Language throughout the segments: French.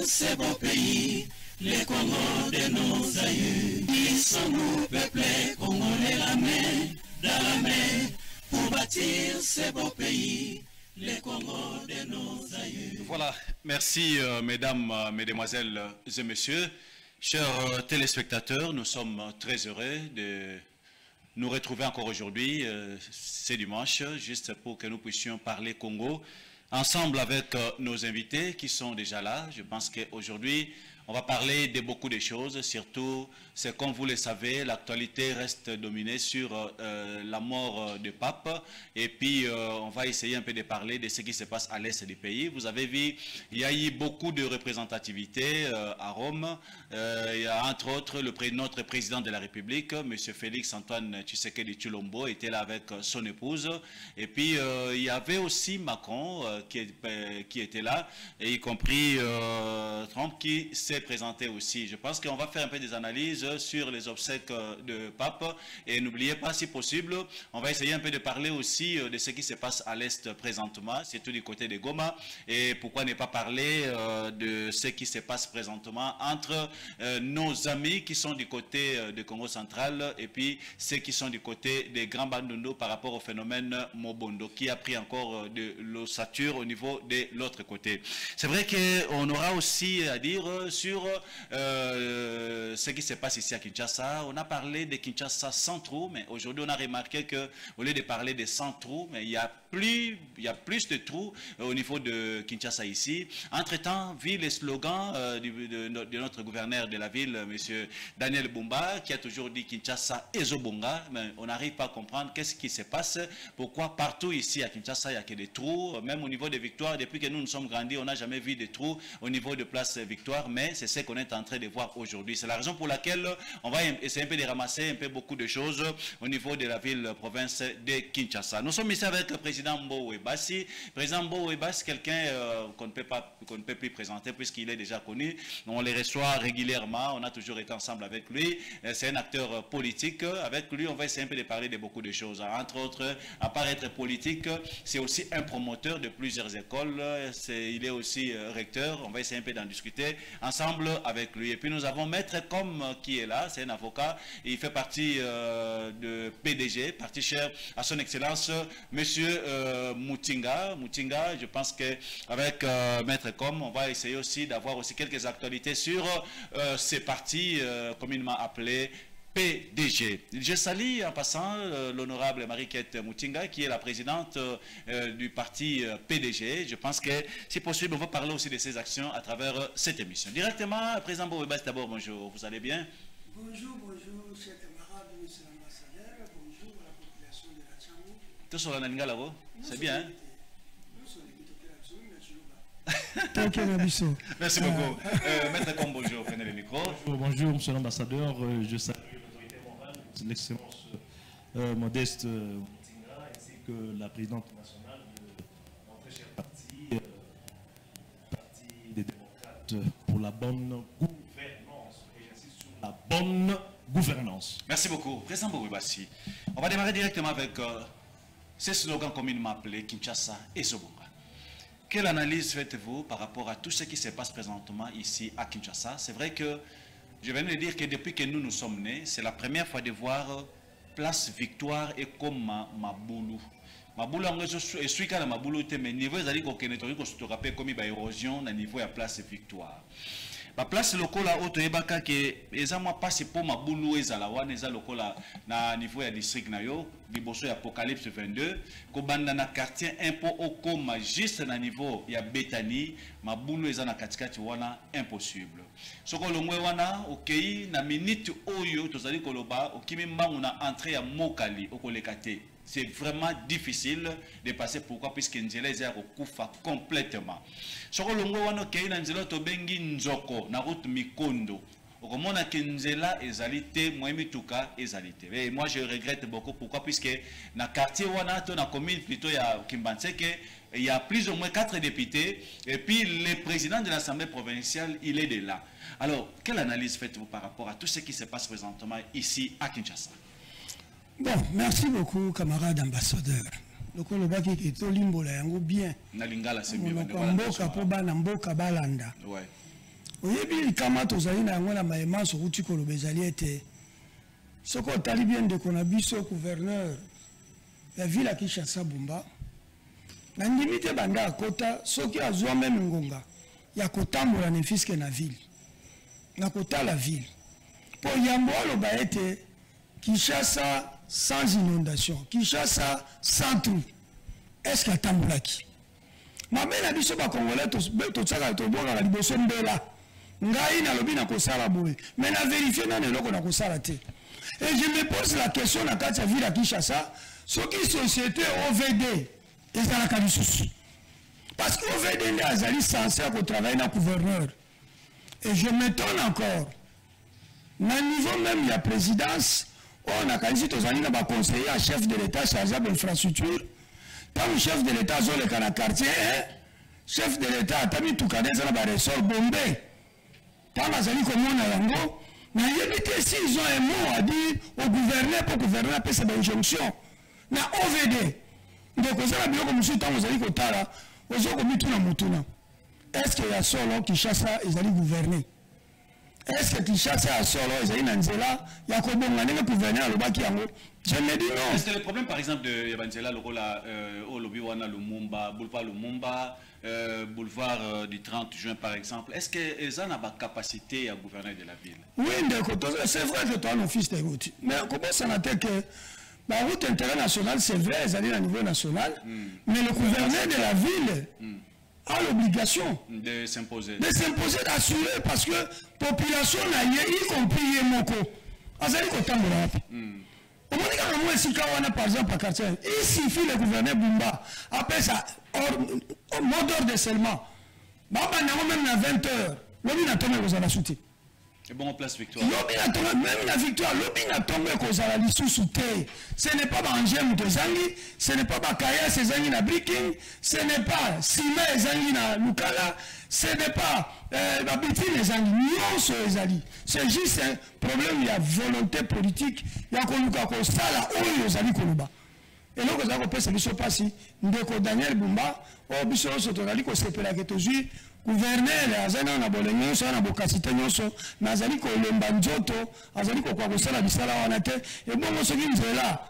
C'est beau pays, les Congos de nos aïeux. Qui sommes-nous, peuple congolais, la main dans la main, pour bâtir ce beau pays, les Congos de nos aïeux. Voilà, merci mesdames, mesdemoiselles et messieurs. Chers téléspectateurs, nous sommes très heureux de nous retrouver encore aujourd'hui, c'est dimanche, juste pour que nous puissions parler Congo, ensemble avec nos invités qui sont déjà là. Je pense qu'aujourd'hui, on va parler de beaucoup de choses, surtout, c'est comme vous le savez, l'actualité reste dominée sur la mort du pape. Et puis, on va essayer un peu de parler de ce qui se passe à l'est du pays. Vous avez vu, il y a eu beaucoup de représentativité à Rome. Il y a entre autres notre président de la République, M. Félix Antoine Tshisekedi Tshilombo, était là avec son épouse. Et puis, il y avait aussi Macron qui était là, et y compris Trump qui s'est présenté aussi. Je pense qu'on va faire un peu des analyses sur les obsèques de pape. Et n'oubliez pas, si possible, on va essayer un peu de parler aussi de ce qui se passe à l'Est présentement, surtout du côté de Goma. Et pourquoi ne pas parler de ce qui se passe présentement entre nos amis qui sont du côté de Congo central et puis ceux qui sont du côté des Grands Bandondo par rapport au phénomène Mobondo qui a pris encore de l'ossature au niveau de l'autre côté. C'est vrai qu'on aura aussi à dire sur ce qui se passe ici à Kinshasa. On a parlé de Kinshasa sans trou, mais aujourd'hui on a remarqué qu'au lieu de parler de sans trou, mais il y a plus de trous au niveau de Kinshasa ici. Entre-temps, vu les slogans de notre gouverneur de la ville, M. Daniel Bumba, qui a toujours dit Kinshasa Ezobonga, mais on n'arrive pas à comprendre qu'est-ce qui se passe, pourquoi partout ici à Kinshasa il n'y a que des trous, même au niveau des Victoires, depuis que nous sommes grandis, on n'a jamais vu des trous au niveau de place Victoire, mais c'est ce qu'on est en train de voir aujourd'hui. C'est la raison pour laquelle on va essayer un peu de ramasser un peu beaucoup de choses au niveau de la ville-province de Kinshasa. Nous sommes ici avec le président Mbo Webassi. Président Mbo Webassi, quelqu'un qu'on ne peut plus présenter puisqu'il est déjà connu. On les reçoit régulièrement, on a toujours été ensemble avec lui. C'est un acteur politique. Avec lui, on va essayer un peu de parler de beaucoup de choses. Entre autres, à part être politique, c'est aussi un promoteur de plusieurs écoles. Il est aussi recteur. On va essayer un peu d'en discuter ensemble avec lui. Et puis nous avons Maître Com qui est là, c'est un avocat. Il fait partie de PDG, parti cher à son excellence, Monsieur Moutinga. Moutinga, je pense qu'avec Maître Com, on va essayer aussi d'avoir aussi quelques actualités sur ces partis communément appelés PDG. Je salue en passant l'honorable Marie-Kate Moutinga qui est la présidente du parti PDG. Je pense que si possible on va parler aussi de ses actions à travers cette émission. Directement, président Bouébas, d'abord bonjour, vous allez bien? Bonjour, chers camarades, monsieur l'ambassadeur, bonjour à la population de la Tchamou. Tout sur la Ningala, c'est bien, hein? Merci beaucoup. Maître Com, bonjour, prenez le micro. Bonjour, monsieur l'ambassadeur, je salue l'autorité morale, l'excellence Modeste Moutinga, ainsi que la présidente nationale de notre cher parti, Parti des démocrates pour la bonne gouvernance. Et j'insiste sur la bonne gouvernance. Merci beaucoup. Président Bouébassi, on va démarrer directement avec ce slogan communément appelé Kinshasa et Ezobonga. Quelle analyse faites-vous par rapport à tout ce qui se passe présentement ici à Kinshasa? C'est vrai que je viens de dire que depuis que nous sommes nés, c'est la première fois de voir place Victoire et comme Maboulou. Maboulou, je suis quand même Maboulou, mais niveau des alliés qu'on connaît, qu'on se rappelle comme une érosion au niveau de la place Victoire. ba place lokola auto yebaka ke eza moi passe pour ma boulou ezala wana eza lokola na niveau ya district na yo liboso ya Apocalypse 22 ko banda na quartier impo okoma juste na niveau ya Bethany ma boulou eza na katikati wana impossible soko longwe wana okei na minute oyo tozali koloba okimi mbangu na entrée ya Mokali okolekate. C'est vraiment difficile de passer. Pourquoi? Puisque Nzela est recouvert complètement. Soko longo wana okei na Nzela tobengi nzoko na route Mikondo. Okomona ke Nzela ezalité moyemi tuka ezalité. Et moi je regrette beaucoup. Pourquoi? Puisque na quartier wana to na commune plutôt ya Kimbanseke il y a plus ou moins 4 députés et puis le président de l'Assemblée provinciale il est de là. Alors quelle analyse faites-vous par rapport à tout ce qui se passe présentement ici à Kinshasa? Bon, merci beaucoup, camarade ambassadeur. Le Kolobaki qui est au limbo là, bien. Nalingala c'est mieux. Mboka poba na mboka balanda. Ouais. Oyebi kama tozali na ngola maema so kuti kolobezali ete. Soko tali bien de konabiso gouverneur la ville à Kinshasa Bumba. Na ndimite banda kota soki azwa même ngonga. Ya kotambola ne fiske na ville. Na kota la ville. Po yambo loba ete Kinshasa sans inondation, Kinshasa sans tout. Est-ce qu'il y a tamboulaki? Ma mère a dit que les Congolais sont liboso mbela. Ngai na lobi na kosala boye. Mais na vérifier na neloko na kosala te. Et je me pose la question na kati ya ville à Kinshasa, ce qui société OVD ezala kalisusu. Parce que OVD azali censé travailler na gouverneur. Et je m'étonne encore. Na niveau même il y a présidence. On a quasi tous les conseillers à chef de l'État chargé de l'infrastructure. Tant le chef de l'État sur le quartier, chef de l'État a mis tout cadre dans le ressort Bombay. Tant que Zali comme on a yango, mais ils ont un mot à dire au gouverneur pour gouverner après cette injonction. Na OVD. Donc on a bien comme monsieur tant que Zali Kotara, on a mis tout dans mutuna. Est-ce qu'il y a solo qui chasse et Zali gouverner? Est-ce que Kinshasa a solo Ezaïna Nzela Yakobo Mane gouverneur le baki yango? Je me dis non. Est-ce que le problème par exemple de Yabanzela le rôle au lobby wana Lumumba, boulevard Lumumba, boulevard du 30 juin par exemple, est-ce que Eza n'a pas capacité à gouverner de la ville? Oui, c'est vrai que toi un fils de route. Mais comment ça n'a été que la route internationale c'est vrai, elle est à niveau national, mais le gouverneur de la ville a l'obligation de s'imposer, d'assurer, parce que la population n'a y compris Yemoko. Azali Kotambola. Au moins, par exemple, à quartier, il suffit le gouverneur Bumba, après ça, mot d'ordre de seulement. Baba n'a même à 20h, l'homme n'a tombé aux alasoutés. Et bon, place victoire. Même la victoire, l'homme n'a tombé aux alasoutés. Ce n'est pas Banjem de Zangi, ce n'est pas Bakaya, c'est Zangi na Breaking, ce n'est pas Sima et Zangi na Lukala, ce n'est pas Babiti et Zangi, non, c'est juste un problème, il y a volonté politique, il y a Koluka Kosala, ou Yozali Koluba. Et donc, vous avez pensé que ce passé, Ndeko Daniel Bumba, au Bissoro Sotonali, qu'on s'est appelé à Ketozui, gouverneur, Azana na Bologno, na Bokasite Nyoso, Nazali ko Lemba Njoto, Azali ko kwa Kosala Bisala Wanate, et bon, ce qui est là,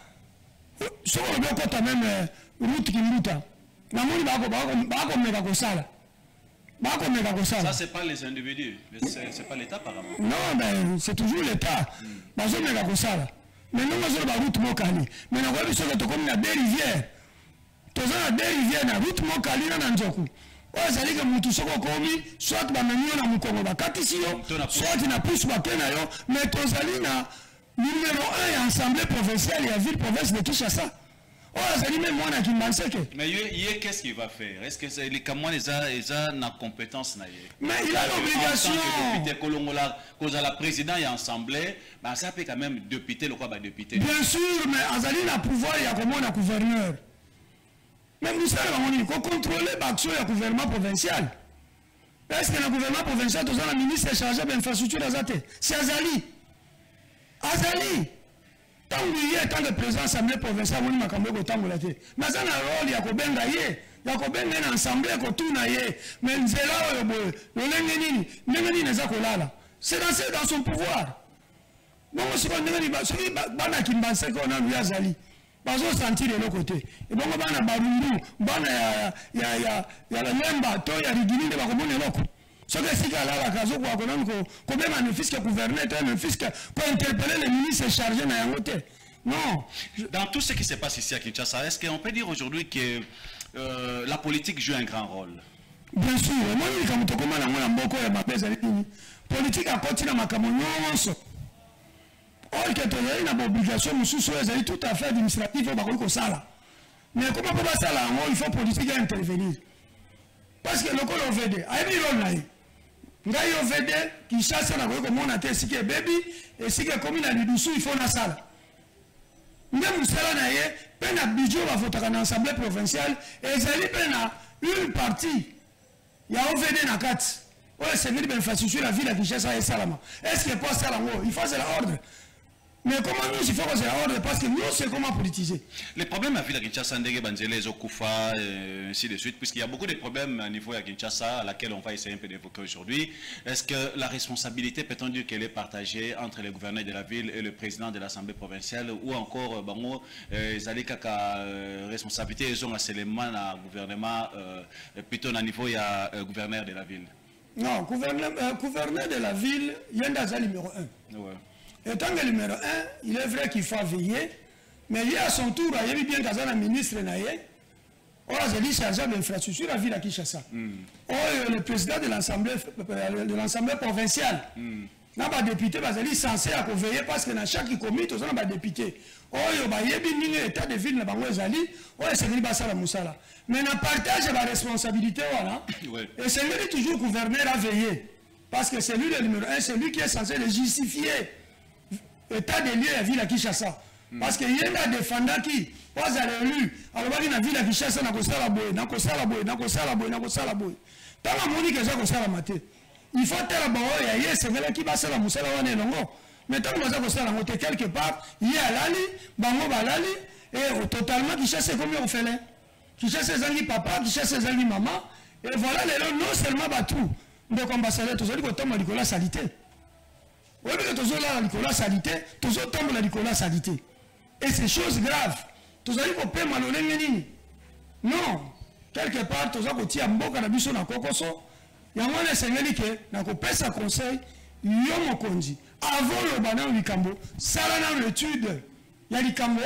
ce qu'on doit quand même route qui mouta. Namoni Bako Mega Kosala. Bako Mega Kosala. Ça, c'est pas les individus, c'est pas l'État apparemment. Non, mais c'est toujours l'État. Bako Mega Kosala. Mais nous, nous avons la route Mokali. Mais nous avons vu que nous avons des rivières. Nous avons des rivières, la route Mokali, dans Njoku. Ça veut dire que nous sommes commis, soit nous avons un Congo, soit nous avons plus de mais nous avons numéro 1 assemblée provinciale et la ville province de Kinshasa. Ça dit même moi qui m'en sais que. Mais qu'est-ce qu'il va faire? Est-ce que les Camerounais ont la compétence? Mais il a l'obligation. Député Kolongola, cause à la présidente et l'Assemblée, ça peut quand même député, le quoi député. Bien sûr, mais Azali n'a pouvoir, il y a comment un gouverneur. Même vous savez, il faut contrôler l'action du gouvernement provincial. Est-ce que le gouvernement provincial, tout ça, le ministre est chargé de l'infrastructure d'Azate? C'est Azali. Azali. Tant que président de l'Assemblée provinciale, on a cambié autant de temps. Mais ça a un rôle, il y a combien d'ailleurs? Il y a combien d'assemblées qui ont tout naillé? Mais c'est là, c'est dans son pouvoir. Bon, c'est pas Bana qui m'a dit qu'on a vu Azali. Parce qu'on sentit de l'autre côté. Et bon, Bana Barundu, Bana, il y a la Lemba, il y a Rigini de Bakomone Loko. Ce que c'est là la case quoi comme même fils que gouverneur un fils que pour interpeller les ministres chargés dans un côté. Non. Dans tout ce qui se passe ici à Kinshasa, est-ce qu'on peut dire aujourd'hui que la politique joue un grand rôle? Bien sûr, moi je comme tout comment on a beaucoup de mapes politique à continuer ma camononso. Or que tu as une obligation monsieur c'est tout à fait administratif au bakoko sala. Mais comment peut pas ça là, il faut politique intervenir. Parce que le col OVD, aïe rôle là. Ngai OVD qui chasse na ko comme on a testé que baby et si que comme il a dit dessous il faut na sala. Même cela na yé, peine à budget va voter dans l'Assemblée provinciale et zali peine une partie. Il y a OVD na 4. Ouais, c'est venu d'infrastructure la ville à Kinshasa et Salama. Est-ce qu'il pas ça là il faut c'est l'ordre. Mais comment nous il faut que c'est l'ordre parce que nous c'est comment politiser. Les problèmes à ville à Kinshasa, Ndege Banzele, Zokufa, ainsi de suite, puisqu'il y a beaucoup de problèmes à niveau à Kinshasa, à laquelle on va essayer un peu d'évoquer aujourd'hui. Est-ce que la responsabilité, peut-on dire qu'elle est partagée entre les gouverneurs de la ville et le président de l'Assemblée provinciale, ou encore, bango, Zali Kaka, responsabilité, ils ont un élément à gouvernement, plutôt à niveau, il y a gouverneur de la ville. Non, gouverneur de la ville, il y a un numéro 1. Ouais. Étant que numéro 1, il est vrai qu'il faut veiller, mais il y a à son tour, il y a bien qu'un ministre naïe, j'ai dit chargé d'infrastructure à la ville à Kinshasa. Le président de l'Assemblée provinciale, n'a pas député, il est censé veiller parce que dans chaque comité, il y a un député. Il y a un état de ville, c'est lui qui Moussala. Mais on partage la responsabilité, et c'est lui toujours gouverneur à veiller. Parce que c'est lui le numéro 1, c'est lui qui est censé le justifier. État de lieu à la ville à Kinshasa. Parce qu'il y a un défendant qui, pas à l'élu, alors il y a une ville à Kinshasa, il y a il faut faire la barre, il y a c'est là qui va se la moussala wane longo. Mais tant que vous avez la montée quelque part, il y a l'ali, bango balali, et totalement qui chasse comme on fait là. Qui chasse ses amis papa, qui chasse ses amis maman, et voilà les gens non seulement batou. Donc ambassadeur, tous les gens tombent à Nicolas Salité. Oui, mais tous les gens Nicolas Salité, tous les gens tombent à Nicolas Salité. Et c'est chose grave. Tous les gens peuvent malheureusement non. Quelque part, tous les gens qui ont beaucoup de biso na kokoso. Il y a un Seigneur qui a sa conseil, avant le banan du Cambo, ça là dans l'étude. Il y a du Cambo,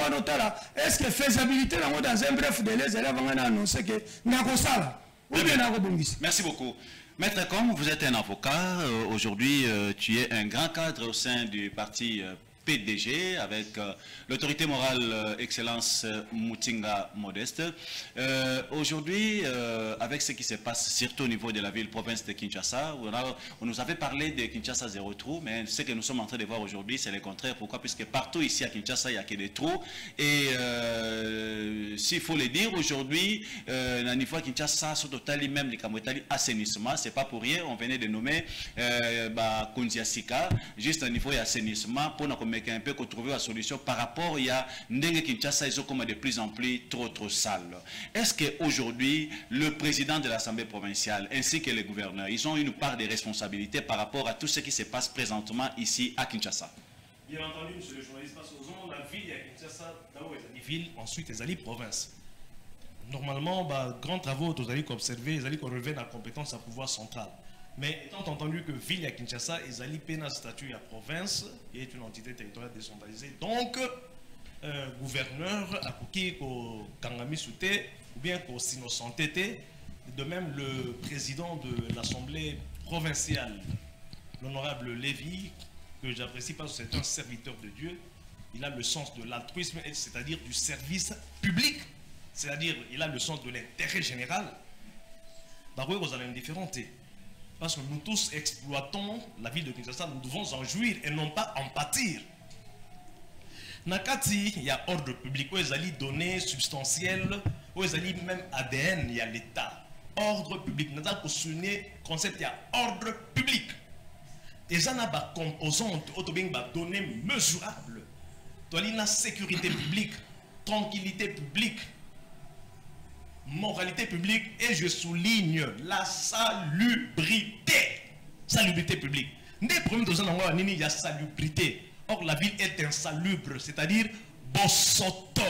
est-ce que faisabilité dans un bref délai, les élèves vont annoncer que Nakosala ou bien Nakobongis. Merci beaucoup. Maître Com, vous êtes un avocat. Aujourd'hui, tu es un grand cadre au sein du parti PDG avec l'autorité morale Excellence Mutinga Modeste. Aujourd'hui, avec ce qui se passe surtout au niveau de la ville-province de Kinshasa, on nous avait parlé de Kinshasa zéro trou, mais ce que nous sommes en train de voir aujourd'hui, c'est le contraire. Pourquoi? Puisque partout ici à Kinshasa, il n'y a que des trous. Et s'il faut le dire, aujourd'hui, au niveau de Kinshasa, sur total même les assainissement, c'est pas pour rien. On venait de nommer Kunziasika, juste au niveau d'assainissement, pour nous un peu trouver la solution par rapport il y a Ndenge Kinshasa, ils sont comme de plus en plus trop sales. Est-ce qu'aujourd'hui le président de l'Assemblée provinciale ainsi que les gouverneurs, ils ont une part de responsabilité par rapport à tout ce qui se passe présentement ici à Kinshasa? Bien entendu, monsieur le journaliste, parce que la ville à Kinshasa, d'abord ils ont ville, ensuite ils ont province. Normalement, grands travaux, vous allez observer, ils allaient relever la compétence à pouvoir central. Mais étant entendu que ville à Kinshasa, ils allaient peine à statut à province, qui est une entité territoriale décentralisée, donc gouverneur à qui au Kangami Souté ou bien au Sinosantété, de même le président de l'Assemblée provinciale, l'honorable Lévy, que j'apprécie parce que c'est un serviteur de Dieu, il a le sens de l'altruisme, c'est-à-dire du service public, c'est-à-dire il a le sens de l'intérêt général. Baroué aux indifférentés. Parce que nous tous exploitons la ville de Kinshasa, nous devons en jouir et non pas en pâtir. Nakati, il y a ordre public, où ils allaient données substantielles, où ils allaient même ADN, il y a l'État. Ordre public. Nous avons sonné concept, il y a ordre public. Et ça n'a pas composante, données mesurables. Il y a sécurité publique, tranquillité publique, moralité publique, et je souligne la salubrité. Salubrité publique. Des problèmes de il y a salubrité. Or, la ville est insalubre, c'est-à-dire Bosoto.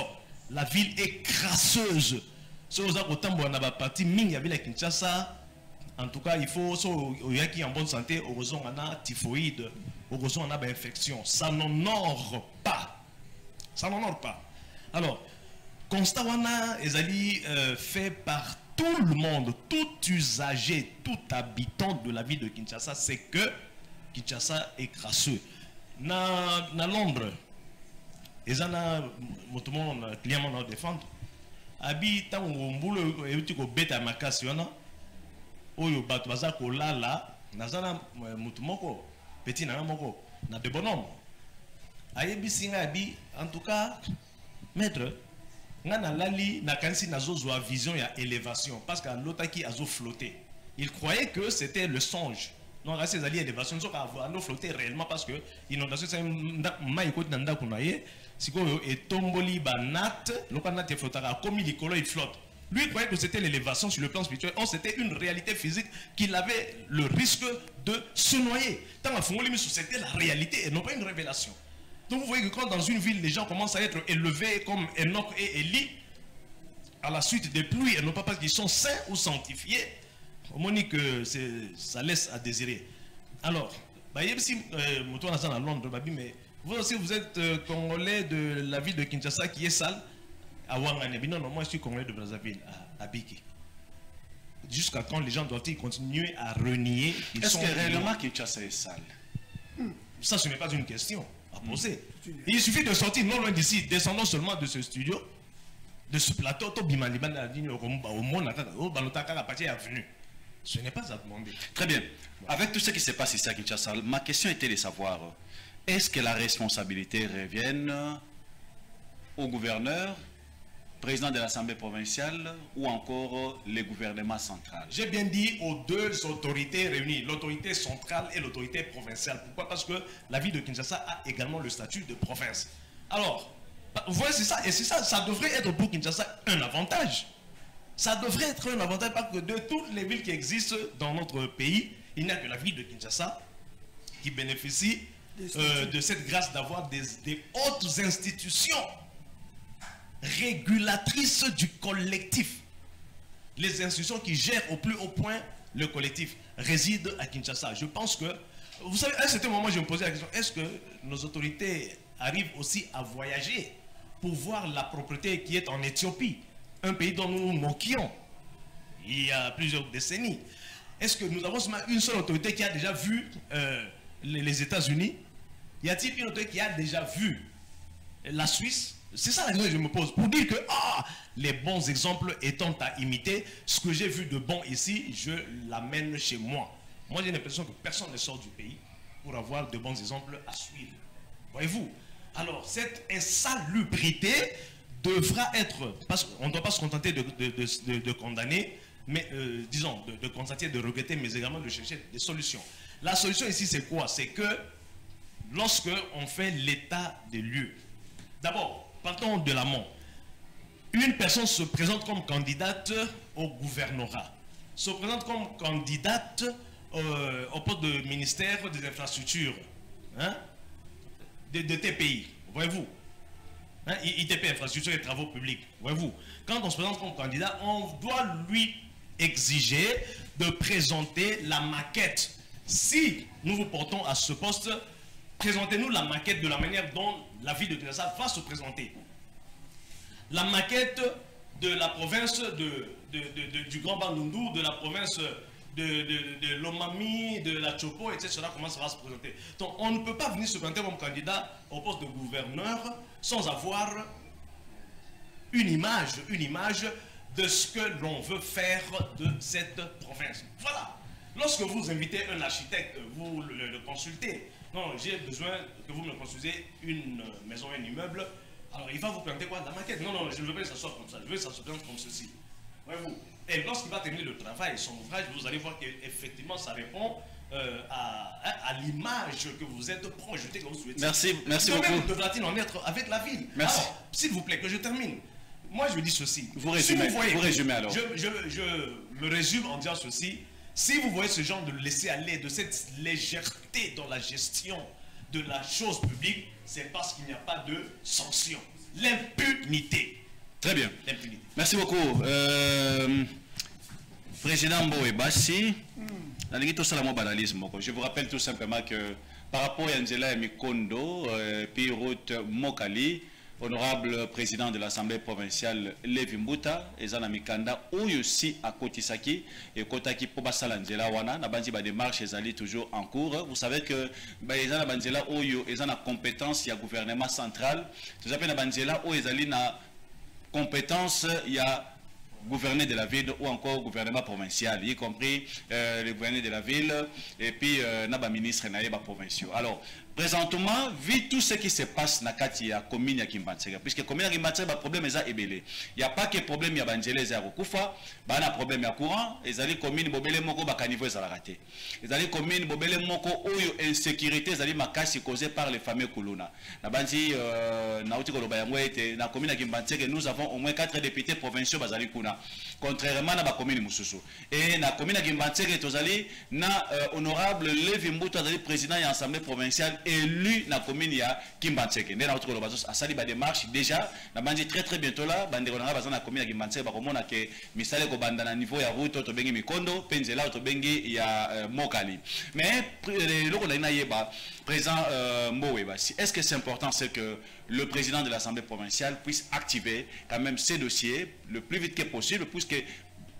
La ville est crasseuse. Si vous avez autant de parti, il y avait la Kinshasa, En tout cas, il faut il y a qui en bonne santé, heureusement on a typhoïde, heureusement on a une infection. Ça n'honore pas. Ça n'honore pas. Alors, constat on a fait par tout le monde, tout usager, tout habitant de la ville de Kinshasa, c'est que Kinshasa est crasseux. Na Londres, ils ont un client à défendre. Abi tant on boule et tu ko beta makasiona. Oyo bato baza kolala nazana mutu moko petit na moko na de bonhomme ayebi singa abi en tout cas maître ngana lali na kansi nazozwa vision ya élévation parce que l'otaki azo flotter il croyait que c'était le songe non là ces alliés élévation so ka ando flotter réellement parce que inondation c'est mai ko nanda kunaye sikoyo etomboli banat lokana te flottaka comme likolo il flotte. Lui croyait que c'était l'élévation sur le plan spirituel. Or, c'était une réalité physique qu'il avait le risque de se noyer. Tant à Fongoli, c'était la réalité et non pas une révélation. Donc, vous voyez que quand dans une ville, les gens commencent à être élevés comme Enoch et Élie, à la suite des pluies, et non pas parce qu'ils sont saints ou sanctifiés, au moins que ça laisse à désirer. Alors, si à Londres, mais vous aussi, vous êtes Congolais de la ville de Kinshasa qui est sale. Non, moi je suis Congolais de Brazzaville, à Biki. Jusqu'à quand les gens doivent-ils continuer à renier? Est-ce que réellement Kinshasa est sale? Ça, ce n'est pas une question à poser. Il suffit de sortir non loin d'ici, descendons seulement de ce studio, de ce plateau, ce n'est pas à demander. Très bien. Avec tout ce qui se passe ici à Kinshasa, ma question était de savoir, est-ce que la responsabilité revient au gouverneur, président de l'Assemblée provinciale ou encore le gouvernement central? J'ai bien dit aux deux autorités réunies, l'autorité centrale et l'autorité provinciale. Pourquoi? Parce que la ville de Kinshasa a également le statut de province. Alors, vous voyez, c'est ça, et c'est ça, ça devrait être pour Kinshasa un avantage. Ça devrait être un avantage parce que de toutes les villes qui existent dans notre pays, il n'y a que la ville de Kinshasa qui bénéficie de cette grâce d'avoir des hautes institutions régulatrice du collectif. Les institutions qui gèrent au plus haut point le collectif résident à Kinshasa. Je pense que, vous savez, à un certain moment, je me posais la question, est-ce que nos autorités arrivent aussi à voyager pour voir la propriété qui est en Éthiopie, un pays dont nous nous moquions il y a plusieurs décennies? Est-ce que nous avons une seule autorité qui a déjà vu les États-Unis? Y a-t-il une autorité qui a déjà vu la Suisse? C'est ça la question que je me pose, pour dire que les bons exemples étant à imiter, ce que j'ai vu de bon ici, je l'amène chez moi. Moi j'ai l'impression que personne ne sort du pays pour avoir de bons exemples à suivre. Voyez-vous? Alors cette insalubrité devra être, parce qu'on ne doit pas se contenter de condamner, mais disons, de constater, de regretter, mais également de chercher des solutions. La solution ici c'est quoi? C'est que lorsque on fait l'état des lieux, d'abord, partons de l'amont. Une personne se présente comme candidate au gouvernorat, se présente comme candidate au poste de ministère des infrastructures, hein, de TPI, voyez-vous, hein, ITP, infrastructure et travaux publics, voyez-vous. Quand on se présente comme candidat, on doit lui exiger de présenter la maquette. Si nous vous portons à ce poste, présentez-nous la maquette de la manière dont la ville de Kinshasa va se présenter. La maquette de la province du Grand Bandundu, de la province de l'Omami, de la Chopo, etc. Comment ça va se présenter. Donc on ne peut pas venir se présenter comme candidat au poste de gouverneur sans avoir une image de ce que l'on veut faire de cette province. Voilà. Lorsque vous invitez un architecte, vous le consultez. Non, j'ai besoin que vous me construisez une maison, un immeuble. Alors, il va vous présenter quoi? La maquette. Non, non, je ne veux pas que ça soit comme ça. Je veux que ça se présente comme ceci. Voyez-vous? Et lorsqu'il va terminer le travail, son ouvrage, vous allez voir qu'effectivement, ça répond à l'image que vous êtes projeté, que vous souhaitez. Merci beaucoup. Devra-t-il en être avec la ville? Merci. Alors, s'il vous plaît, que je termine. Moi, je dis ceci. Vous résumez, si vous voyez, vous résumez alors. Je me résume en disant ceci. Si vous voyez ce genre de laisser-aller, de cette légèreté dans la gestion de la chose publique, c'est parce qu'il n'y a pas de sanction. L'impunité. Très bien. L'impunité. Merci beaucoup. Président Mbowe Bassi, je vous rappelle tout simplement que par rapport à Angela Mikondo, puis route Mokali, honorable président de l'Assemblée provinciale Levi Mbuta, et Zana Mikanda, ou aussi à Kotisaki, et Kotaki Pobasala Angela Wana, Nabanzi ba démarche, ils toujours en cours. Vous savez que les Zana Banzela, ils ont la compétence, il y a gouvernement central. Tout ça, Nabanzela, où ils ont la compétence, il y a gouvernement de la ville ou encore gouvernement provincial, y compris le gouverneur de la ville et puis naba ministre naïba provinciaux. Alors, présentement, vu tout ce qui se passe dans la commune de Kimbantsega, puisque la commune de Kimbantsega, le problème est ébélé. Il n'y a pas que problème, il y a Banjele Zaroukoufa, il y a un problème de courant, et il y a commune Bobele Moko, il y a niveau de raté. Il y a commune Bobele Moko, où il y a insécurité, il y a makasi causée par les fameux Kuluna. Dans la commune de Kimbantsega, nous avons au moins 4 députés provinciaux basali Kuna, contrairement à la commune Moussoussou. Et dans la commune de Kimbantsega, nous avons honorable Levi Mbuta, président de l'Assemblée provinciale, élu na commune ya Kimbantseke. Ndé na autre bazo asali ba démarche déjà na bandi très bientôt là bandi konanga bazana na commune ya Kimbantseke ba komona ke misale ko banda na niveau ya route to bengi Mikondo penzela to bengi ya Mokali. Mais le ko na yeba président Mbowe Bassi, est-ce que c'est important c'est que le président de l'Assemblée provinciale puisse activer quand même ces dossiers le plus vite que possible puisque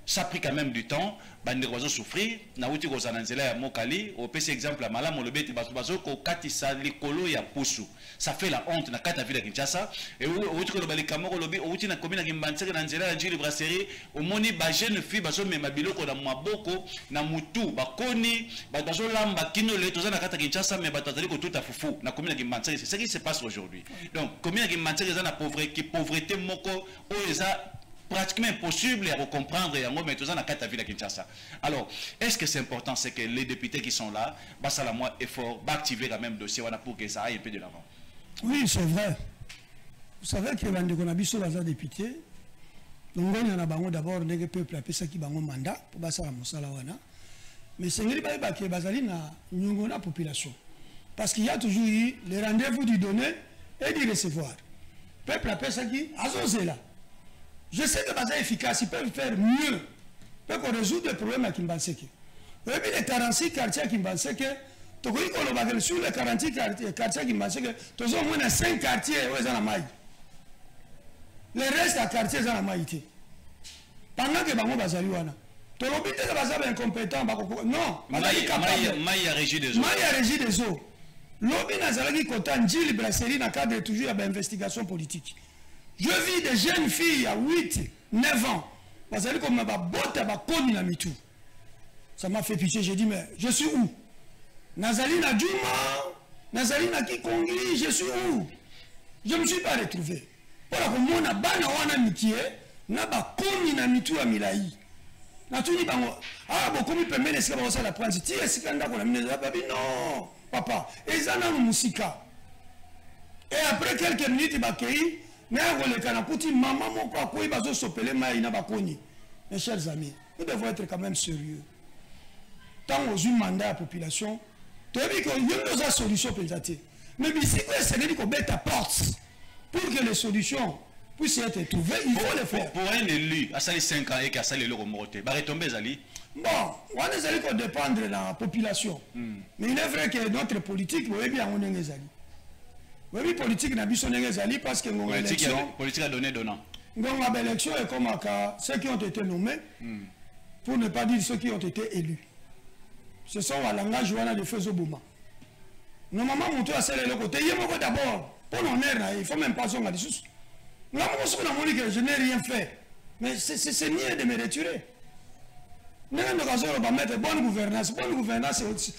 ça a pris quand même du temps, bande de souffrir, na wuti ko zananzela ya Mokali, au PC exemple à Malam le beti baso ko katisa likolo ya pusu. Ça fait la honte na kata ville Kinshasa et wuti ko balika moko lobi wuti na commune Kimbantseke na nzela ya Njili brasserie, au moni ba jeune fille baso mema biloko na maboko na mutu bakoni bazo lamba kino le toza na kata Kinshasa mais batazali ko tout à fufu na commune Kimbantseke. C'est ce qui se passe aujourd'hui. Donc commune Kimbantseke za na pauvreté moko o eza pratiquement impossible à comprendre et à moi, mais tout ça dans la ville à Kinshasa. Alors, est-ce que c'est important, c'est que les députés qui sont là, ça la moins effort, activer quand même le dossier pour que ça aille un peu de l'avant? Oui, c'est vrai. Vous savez que les Nabiso les députés, donc on a d'abord les peuples appellent ça qui ont un mandat pour passer à Moussalawana. Mais c'est une qui est basée dans la population. Parce qu'il y a toujours eu les rendez-vous du donner et du recevoir. Le peuple appelle ça qui a là. Je sais que c'est efficace, ils peuvent faire mieux. Ils peuvent résoudre le problème à Kimbantseke. Et puis les 46 quartiers à Kimbantseke, sur les 46 quartiers à Kimbantseke, tu as au moins 5 quartiers où ils ont la maille. Le reste des quartiers, ils ont la maille. Pendant que Bango Bazaliwana, tu as oublié que Bazali est incompétent. Non, Bazali est capable. Maille a régi des eaux. Maille a régi des eaux. L'Obi Nazalaki Kotan, Njili Brasserie, dans le cadre de toujours d'investigation politique. Je vis des jeunes filles à 8, 9 ans. Parce que comme ma botte à Bakoni na mitou. Ça m'a fait pitié. J'ai dit, mais je suis où? Nazali na Djouma, Nazali na Kikongi, je suis où? Je ne me suis pas retrouvé. Voilà que moi, na bana wana mitie, na Bakoni na mitou à Milaï. Na tout dit, ah, bon, comme il peut mener ce que ça la prendre. Si tu es si kanda qu'on a mis non, papa. Et ça n'a musika. Et après quelques minutes, il va accueillir. Mes chers amis, nous devons être quand même sérieux. Tant aux un mandat à la population, tu as vu qu'il y a une solution peut-être. Mais si c'est dit qu'on met ta porte pour que les solutions puissent être trouvées, il faut le faire. Pour un élu, à ça les 5 ans et qu'à ça les lots montés, bah retomber Zali. Bon, on est allé qu'on dépendre de la population. Mais il est vrai que notre politique, vous voyez bien, on est Zali. Oui, politique n'a pas de parce que politique a donné donnant. L'élection est comme ceux qui ont été nommés, pour ne pas dire ceux qui ont été élus. Ce sont à langage de Fezobuma. Normalement, on doit aller le côté. Il y a d'abord, pour l'honneur, il ne faut même pas s'en aller. Je n'ai rien fait. Mais c'est mieux de me retirer. Bonne gouvernance,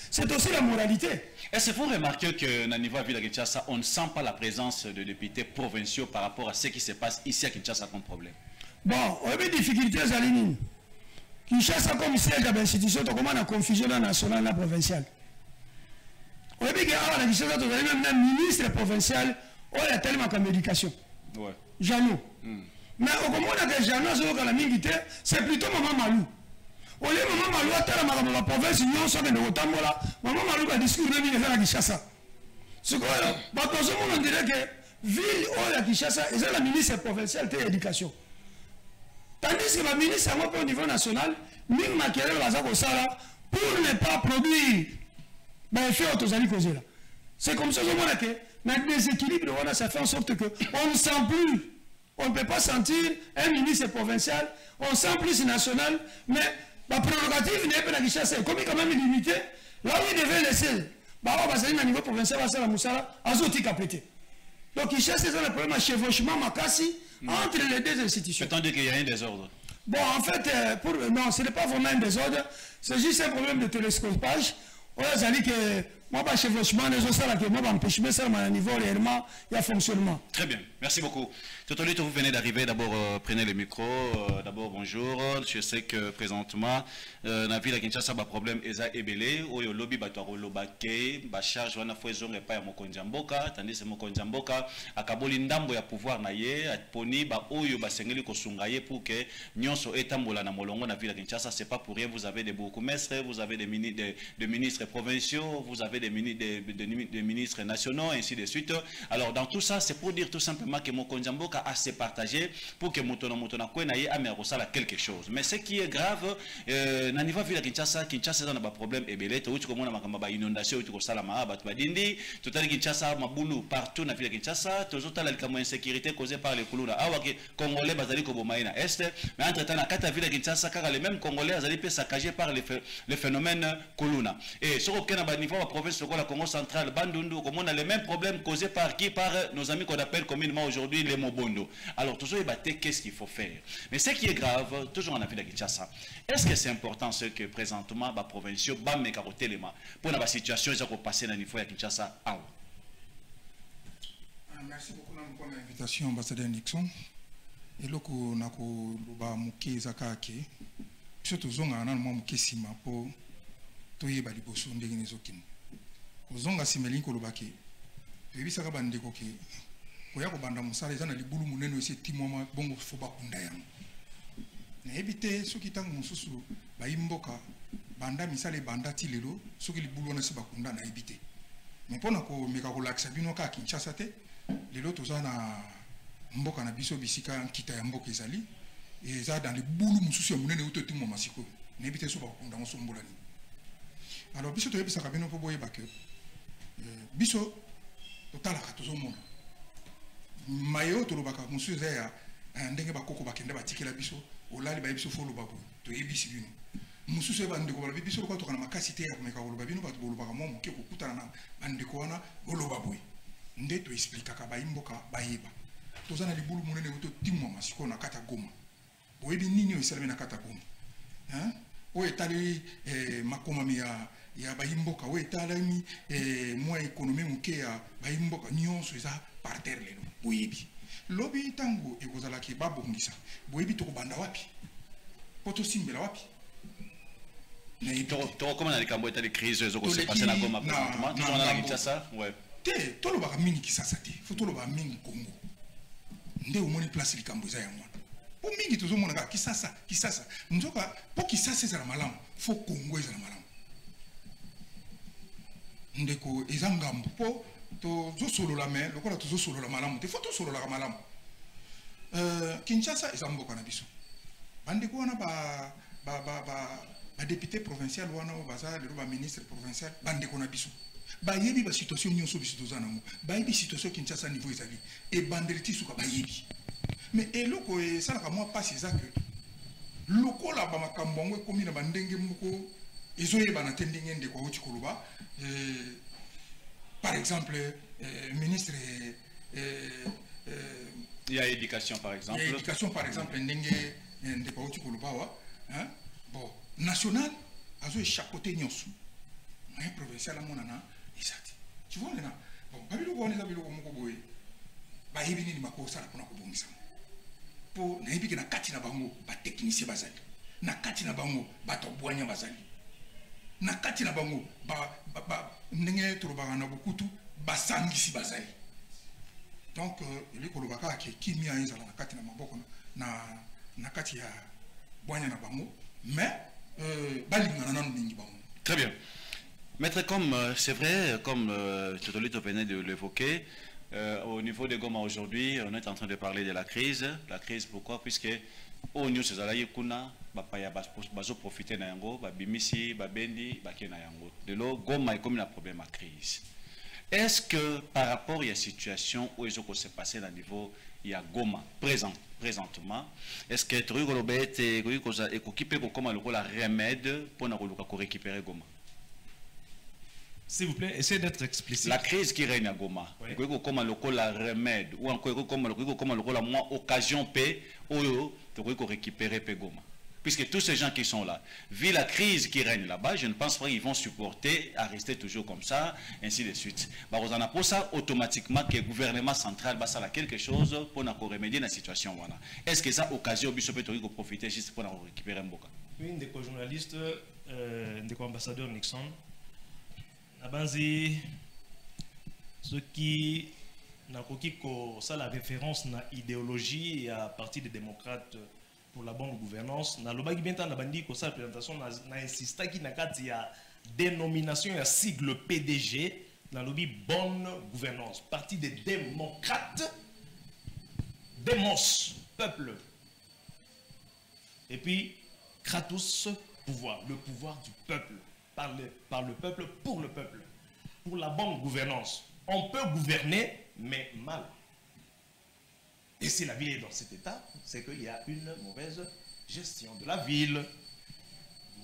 c'est aussi la moralité. Est-ce qu'il faut remarquer que dans le niveau de Kinshasa, on ne sent pas la présence de députés provinciaux par rapport à ce qui se passe ici à Kinshasa comme problème? Bon, on a des difficultés à l'Aline. Kinshasa comme siège de l'institution, tu commences à confusion nationale et provinciale. On a dit que à Kinshasa, tu as même un ministre provincial, il y a tellement de médication. Ouais. Jeannot. Mais au moment où Jeannot, c'est plutôt Maman Malou. Au lieu de Maman Malou, à la province, nous sommes de Otamola, Maman Malou va discuter de la Kinshasa. Ce qu'on a, on dirait que ville où la Kinshasa, et la ministre provinciale de l'éducation. Tandis que le ministre au niveau national, Ming Makelele baza kosala pour ne pas produire. Ben fait autosali causer là. C'est comme ça que le déséquilibre, ça fait en sorte que on ne sent plus. On ne peut pas sentir un ministre provincial, on sent plus national, mais la prérogative n'est pas la comme il est quand même limité, là où il devait laisser, au niveau provincial, la Moussala, Azoti Kapete. Donc il cherche un problème de chevauchement Makassi entre les deux institutions. Peut-on dire qu'il y a un désordre? Bon, en fait, non, ce n'est pas vraiment un désordre, c'est juste un problème de télescopage. On a dit que moi, je chevauchement, les autres, ça, que moi, empêcher ça à un niveau réellement, il y a fonctionnement. Très bien, merci beaucoup. Totolito, vous venez d'arriver, d'abord prenez le micro, d'abord bonjour. Je sais que présentement, dans la ville de Kinshasa, il y a un problème, Eza Ebele, où le lobby bataro lobake, ba charge wana fouezon et pas ya Mokonjamboka, tandis que Mokonjamboka, a kaboli ndambo ya pouvoir na ye, a poni ba oyo ba sengeli ko sungaye pour que nyonso etambola na molongo na ville de Kinshasa, c'est pas pour rien, vous avez des bourgmestres, vous avez des ministres provinciaux, vous avez des ministres nationaux, ainsi de suite. Alors dans tout ça, c'est pour dire tout simplement que Mokonjamboka a se partagé pour que Motona Kwenaye a mis à quelque chose. Mais ce qui est grave, na niveau ville Kinshasa a un problème ebele, tu comme on a inondation, tu as ma batbadindi, tout à Kinshasa mabulu partout na ville Kinshasa, tout à la insécurité causée par les Kuluna. Ah ok, Congolais bazali ko bomaina est, mais entre temps na kata ville Kinshasa car les mêmes Congolais azali pe saccagés par les phénomènes Kuluna. Et sur aucun niveau la province de la Congo centrale, Bandundu, comme on a les mêmes problèmes causés par qui? Par nos amis qu'on appelle communément aujourd'hui les Mobondo. Alors, toujours débattre, qu'est-ce qu'il faut faire? Mais ce qui est grave, toujours en ville de Kinshasa, est-ce que c'est important ce que présentement, les provinciaux, pour la situation, ils ont passé dans le niveau de Kinshasa? Merci beaucoup pour l'invitation, ambassadeur Nixon. Et là, on a dit que surtout, on a dit que pour toye ba liboso ndenge nezokim ozonga simeli ko lobaki ebisa ka bande ko ke ko ya ko banda musala ezana libulu munene ese timoma bongo fo bakunda yango na ebite soki tango mususu ba imboka banda misale banda ti lelo soki libulu na se bakunda na ebite mais pona ko meka ko laksa bino ka Kinshasa te lelo tozana mboka na biso bisika kita ya mboka ezali eza dans les bulu mususu ya munene uto timoma masiko na ebite so bakunda ngo sombola ni. Alors, biso toyebi saka bino po boyeba ke biso totalaka tozomona mayo tolobaka mosusu eza ya ndenge bakoko bakende batikela biso olali bayebi biso fo oloba boye toyebisi bino mosusu eba ndeko balobi biso lokola tokana makasi te ya komeka koloba bino bato bolobaka mwa moke kokutana na bandeko wana oloba boye nde toexplikaka bayimboka bayeba toza na libulu monene oyo totimwama sikoyo na kati ya Goma boyebi nini oyo esalemi na kati ya Goma oyo etali makomami ya bayimboka oyo etalami mwa ekonomi moke ya bayimboka nyonso eza par terre lelo boyebi lobi ntango ekozalaki babongisa boyebi tokobanda wapi po tosimbela wapi tokokoma na likambo etali crise ezokose passe na Goma présentement tozona na Kinshasa te tolobaka mingi Kisasa te fo tolobaka mingi Congo nde omoni place likambo eza yango pour mingi tozomona ka Kisasa nzoka po Kisasa ezala malamu fo Congo ezala malamu ndeko eza ngambo po tozosolola me lokola tozosolola malamu te fo tosolola malamu Kinshasa eza mboka na biso bandeko wana ba député provincial wana baza lelo ba ministre provincial bandeko na biso bayebi ba situation nyonso biso tozana mo bayebi situation Kinshasa niveau ezali e bandeliti suka bayebi. Mais eloko esalaka mwa pasi eza ke lokola bamakambo yango ekomi na bandenge moko ezoyebana te ndenge ndeko auti koloba par exemple ministre il y a éducation par exemple. Il y a éducation par exemple ndenge ndeko auti koloba wa bon national azo échappoté nyonso mais provincial amonana isati tu vois maintenant bon babiloko wana eza biloko moko boye bayebi nini makosala mpona kobongisa po nayebi ke na kati na bango bateknicien bazali na kati na bango bato bwanya bazali na kati na bango ndenge tolobaka na bokutu basangisi bazali donc eloko olobaka ke kimia ezala na kati na maboko na kati ya bwanya na bango mais balingana nanu mingi bango. Très bien. Maître, comme c'est vrai, comme Totolito venait de l'évoquer, au niveau de Goma aujourd'hui, on est en train de parler de la crise. La crise, pourquoi? Puisque onyo sezala kuna bapaya bazo profiter na yango babimisi babendi bakena yango lelo Goma est comme un problème à crise. Est-ce que par rapport à la situation où ils ont se passer à niveau il y a Goma présentement, est-ce que tu as comment le remède pour récupérer Goma? S'il vous plaît, essayez d'être explicite. La crise qui règne à Goma, comment le remède ou encore comment le moins occasion paix pour récupérer Goma. Puisque tous ces gens qui sont là, vu la crise qui règne là-bas, je ne pense pas qu'ils vont supporter à rester toujours comme ça, ainsi de suite. Vous en avez pour ça automatiquement que le gouvernement central va faire quelque chose pour remédier la situation. Est-ce que ça occasion peut profiter juste pour récupérer un boca? Oui, des journalistes, des ambassadeurs Nixon, à Banzi, ceux qui n'ont ça la référence à l'idéologie à partir des démocrates pour la bonne gouvernance. Na lobaki bien na bandi ko sa présentation na insista ki na kati ya dénomination ya sigle PDG na lobi bonne gouvernance, parti des démocrates, démos, peuple. Et puis Kratos, pouvoir, le pouvoir du peuple, par le peuple, pour le peuple, pour la bonne gouvernance. On peut gouverner, mais mal. Et si la ville est dans cet état, c'est qu'il y a une mauvaise gestion de la ville.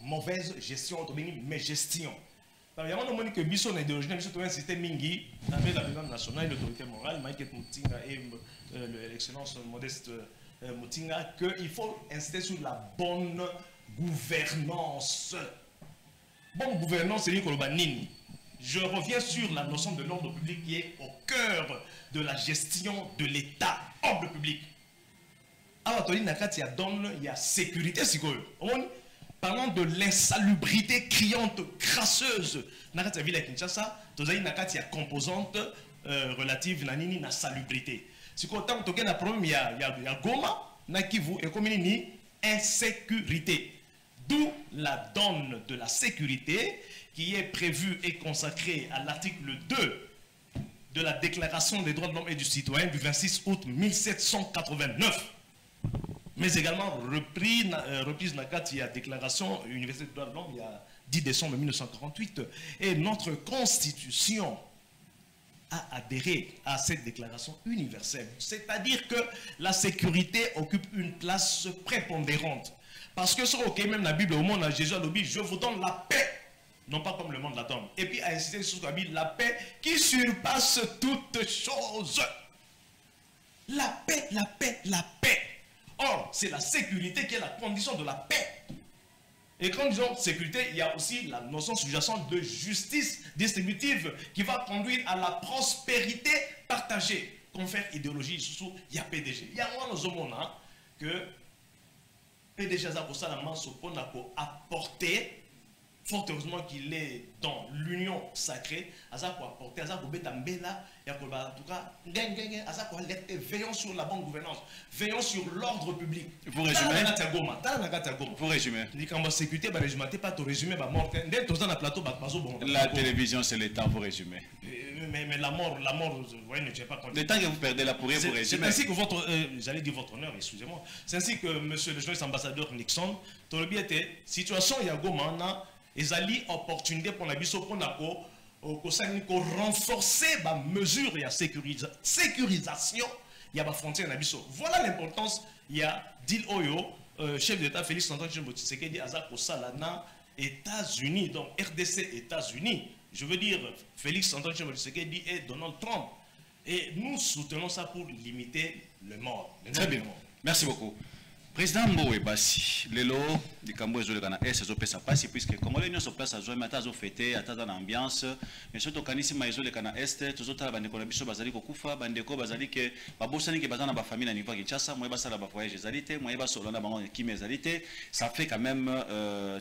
Mauvaise gestion, mais gestion. Il y a un que Bisson est d'origine, Bisson est un système mingi, avec la présidence nationale, l'autorité morale, Michael Moutinga et l'excellence modeste Moutinga, qu'il faut insister sur la bonne gouvernance. Bonne gouvernance, c'est l'Ikolbanini. Je reviens sur la notion de l'ordre public qui est au cœur de la gestion de l'État, ordre public. Alors, il y a sécurité. Parlant de l'insalubrité criante, crasseuse, il y a composante relative à la salubrité. Si vous avez un problème, il y a Goma, et comme il insécurité. D'où la donne de la sécurité qui est prévue et consacrée à l'article 2 de la Déclaration des droits de l'homme et du citoyen du 26 août 1789. Mais également reprise dans la Déclaration universelle des droits de l'homme il y a 10 décembre 1948. Et notre Constitution a adhéré à cette déclaration universelle. C'est-à-dire que la sécurité occupe une place prépondérante. Parce que sur même la Bible, au monde, Jésus a dit, je vous donne la paix, non pas comme le monde la donne. Et puis a insisté sur la Bible, la paix qui surpasse toutes choses. La paix, la paix, la paix. Or, c'est la sécurité qui est la condition de la paix. Et quand nous disons sécurité, il y a aussi la notion sous-jacente de justice distributive qui va conduire à la prospérité partagée. Confère idéologie, surtout, il y a PDG. Il y a un autre que PDG a apporté, fort heureusement qu'il est dans l'union sacrée, a apporté, veillons sur la bonne gouvernance, veillons sur l'ordre public. Vous résumez? Vous résumez? La télévision, c'est le temps, vous résumez. Mais la mort, vous ne pas compte. Le temps que vous perdez là pour résumer. C'est ainsi que votre, j'allais dire votre honneur, excusez-moi. C'est ainsi que monsieur le journaliste ambassadeur Nixon, Tolobi était situation il y a Goma, ils allaient opportunité pour la biso pour renforcer la mesure et la sécurisation il y a la frontière nabiso. Voilà l'importance. Il y a Dil Oyo, chef d'État Félix Antoine Tshisekedi Azako Salana, États-Unis, donc RDC États-Unis. Je veux dire, Félix Antoine Tshisekedi et Donald Trump. Et nous soutenons ça pour limiter le mort. Très bien. Merci beaucoup. Président Mbowe Bassi, lelo di kambo ezo lekana est ezo pesa pasi puisque comme les nyonso place azo mata azo fêter atata na ambiance mais surtout kanisi ma ezo lekana est tozo tala bandeko na biso bazali ko kufa bandeko bazali ke babosani ke bazana ba famille na niveau Kinshasa moye basala ba voyage ezalité moye basola na bango kimi ezalité ça fait quand même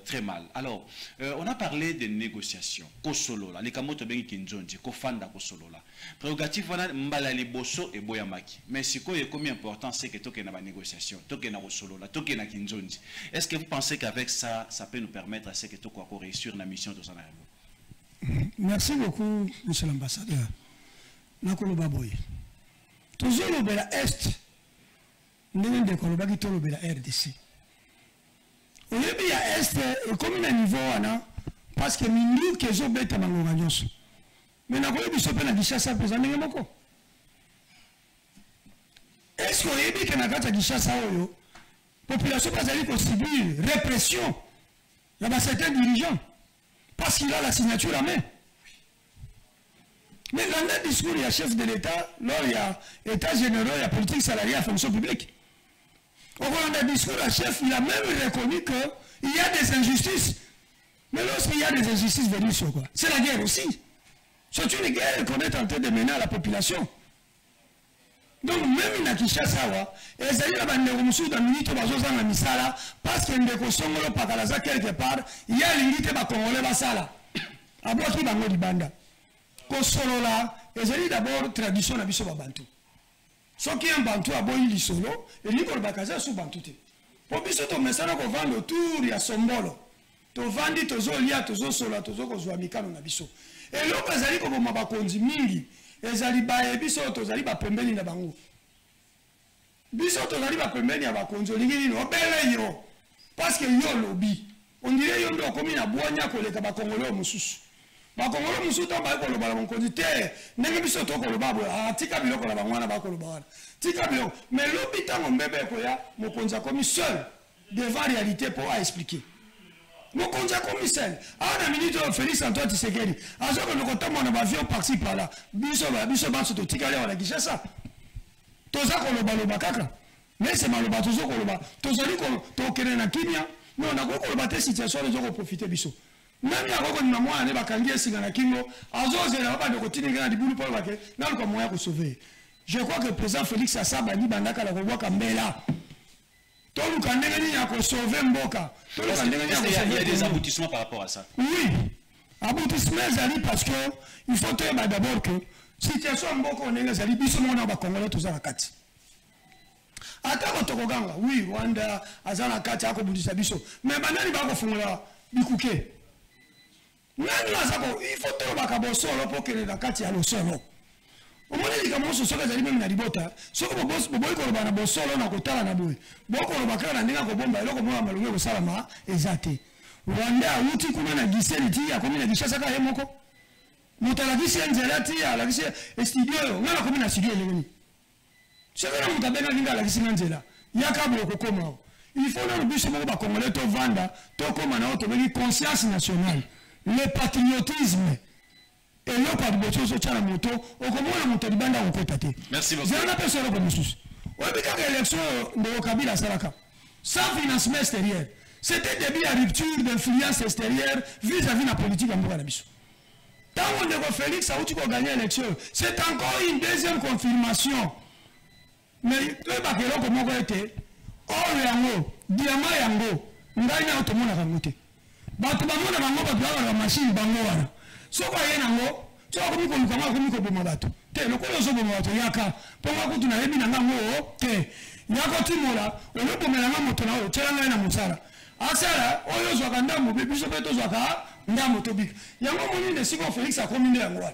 très mal. Alors on a parlé des négociations kosolo la likamoto bengi kinjonji ko fanda kosolo la prérogative wana mbala liboso et boyamaki mais siko est combien important c'est que toke na ba négociation toke na est-ce que vous pensez qu'avec ça, ça peut nous permettre à ce que tout quoi réussir la mission de Sanaremo? Merci beaucoup, monsieur l'ambassadeur. Nakolo Baboy. Toujours le Bela Est, ndenge ndeko alobaki tolobela RDC oyebi ya este ekomi na niveau wana parce que minduki ezobeta bangonga nyonso me nakoyebi biso mpe na Kinshasa mpenza ndenge moko est-ce que oyebi ke na kati ya Kinshasa oyo population bazali kosubir répression il y a certains dirigeants parce qu'il a la signature à main. Mais dans le discours, il y a chef de l'État, lors il y a État généraux, il y a politique salariée à fonction publique. Au cours d'un discours, le chef, il a même reconnu qu'il y a des injustices. Mais lorsqu'il y a des injustices venues sur quoi? C'est la guerre aussi. C'est une guerre qu'on est en train de mener à la population. Donc même na Kinshasa, ezali na bandeko mususu na minute bazoza na misala parce que ndeko songolo pakalaza quelque part, il y a l'ingité ba congolais basala. Aboki bango libanda. Ko solola, ezali d'abord tradition na biso ba bantu. Soki un bantu aboyi lisolo, eliko bakaza su bantu te. Po biso to mesana ko vendre autour ya sombolo. To vandi tozo lia tozo sola tozo ko zwa mikano na biso. Eloko ezali ko boma bakonzi mingi. Ezali bae biso tozali ba pembeni na bango. Biso tozali ba pembeni ya bakonzi olingi no bele yo. Parce que yo lobby. On dirait yo ndo komi na bwanya koleka ba kongolo mususu. Ba kongolo mususu tamba ko loba ba konzi te. Ndenge biso to ko loba bo atika biloko la bangwana ba ko loba wana. Tika biloko. Mais lobby tango mbebe ko ya mokonza komi seul devant réalité pour expliquer. Mokonzi komi seul. A na minute Félix Antoine Tshisekedi. Azoko nokotamo na ba avion par-ci par-là. Biso ba so to tika le wala Kinshasa. Toza ko loba kaka. Mais c'est maloba tozo ko loba. Tozali ko to kene na kimia. Non na ko loba te situation les ko profiter biso. Même ya ko na mwana ne bakangi esinga na kingo. Azozela ba de ko tininga na dibulu pour bake. Na ko moya ko sauver. Je crois que le président Félix Asaba ni bandaka la ko boka mbela. Il y a des aboutissements par rapport à ça. Oui, aboutissements parce que il faut d'abord que si situation Congolais tous à la carte. Oui, Rwanda, Azana Kati, biso. Mais maintenant, il va faire bikuke. Il faut que solo pour que la carte soit solo. Au moins, il commence à se faire même na libota. Ce que vous boy ko bana bosolo na kotala na boy. Boko lo bakala ndinga ko bomba eloko mo malungu ko salama ezate. Rwanda uti kuna na giseli ti ya komina Kinshasa ka yemoko. Mutala giseli nzela ti ya la giseli studio ngala komina studio lengeni. Chakana mutabena ndinga la giseli nzela. Yaka bo ko koma. Il faut na biso mo ba congolais to vanda to koma na auto beni conscience nationale. Le patriotisme. Et là, par le sur la moto, au comment la moto de bande on peut tâter. Merci beaucoup. C'est un appel sur le commissus. On a vu l'élection de Kabila Salaka. Sans financement extérieur. C'était début à rupture d'influence extérieure vis-à-vis de la politique en Bourg-Nabiso. Tant qu'on a Félix a gagné l'élection, c'est encore une deuxième confirmation. Mais le baquero comme on a été, or yango, diamant yango, n'gagne tout le monde à ramonter. Batubamo na bango batubamo na machine bango wana. Soko yena ngo so ko ko lukama ko ko boma bato te lokolo so boma bato yaka ponga kutu na yebi na ngo te yako timola ono bomela nga moto na o tela nga na musala asala oyo zo ka ndambo be biso beto zo ka ndambo to bik yango moni ne siko Félix a kominde yango wa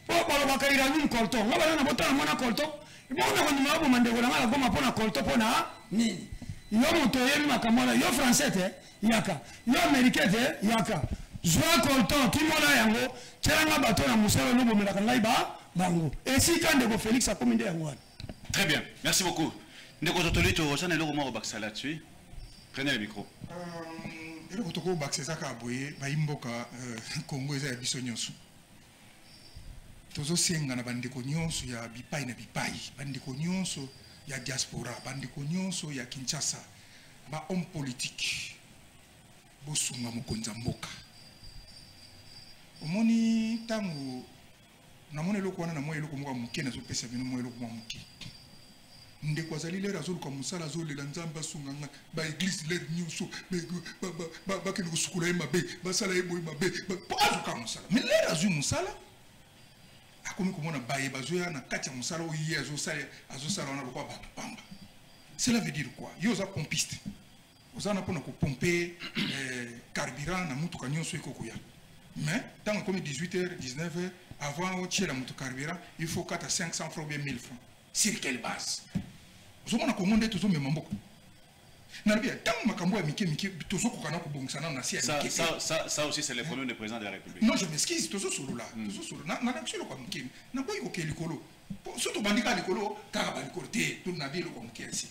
po balo bakaira ni kolto ngaba na botana mona kolto ibona ko ndima bo mandeko na ngala goma pona kolto pona nini yo moto yebi makamona yo français te yaka yo américain te yaka Joa content, tout le monde a yango, tchelanga bateau na musalo no bomela kangai ba bango. Et si quand de Félix a commandé yango. Très bien, merci beaucoup. Ndeko totolito osana eloko moko bakisa là-dessus. Prenez le micro. Eloko toko bakisa ka boye ba imboka Congo eza biso nyonso. Tozo senga na bandeko nyonso ya bipai na bipai, bandeko nyonso ya diaspora, bandeko nyonso ya Kinshasa, ba homme politique. Bosunga mokonza mboka. Omoni tango na mona eloko wana na mwa eloko moko muke na zo pesa bino mwa eloko mwa muke. Ndeko azali lera azolu kwa musala azolela nzamba sunganga ba église lera nyuso ba ke kusukula emabe basala ebo emabe po azuka musala. Mais lera azu musala akomi komona baye bazoya na kati ya musala oyi azosala wana lokwa bato pamba. Cela veut dire quoi? Yo za pompiste. Ozana pona ko pomper carburant na mutuka nyonso ekoko ya. Mais tant que comme 18h, 19h, avant de tirer la moto carburant, il faut 4 à 500 francs ou bien 1000 francs. Sur quelle base? ozomona Congo nde tozomema mboka na bien tant makambo ya mike tozokokana kobongisana na sia ça aussi c'est le problème du président de la République. Non, je m'excuse, tozosolola na nakisolo kwa mike na boyi koke likolo surtout bandika likolo kaka ba likolo te to na bien ko mike ici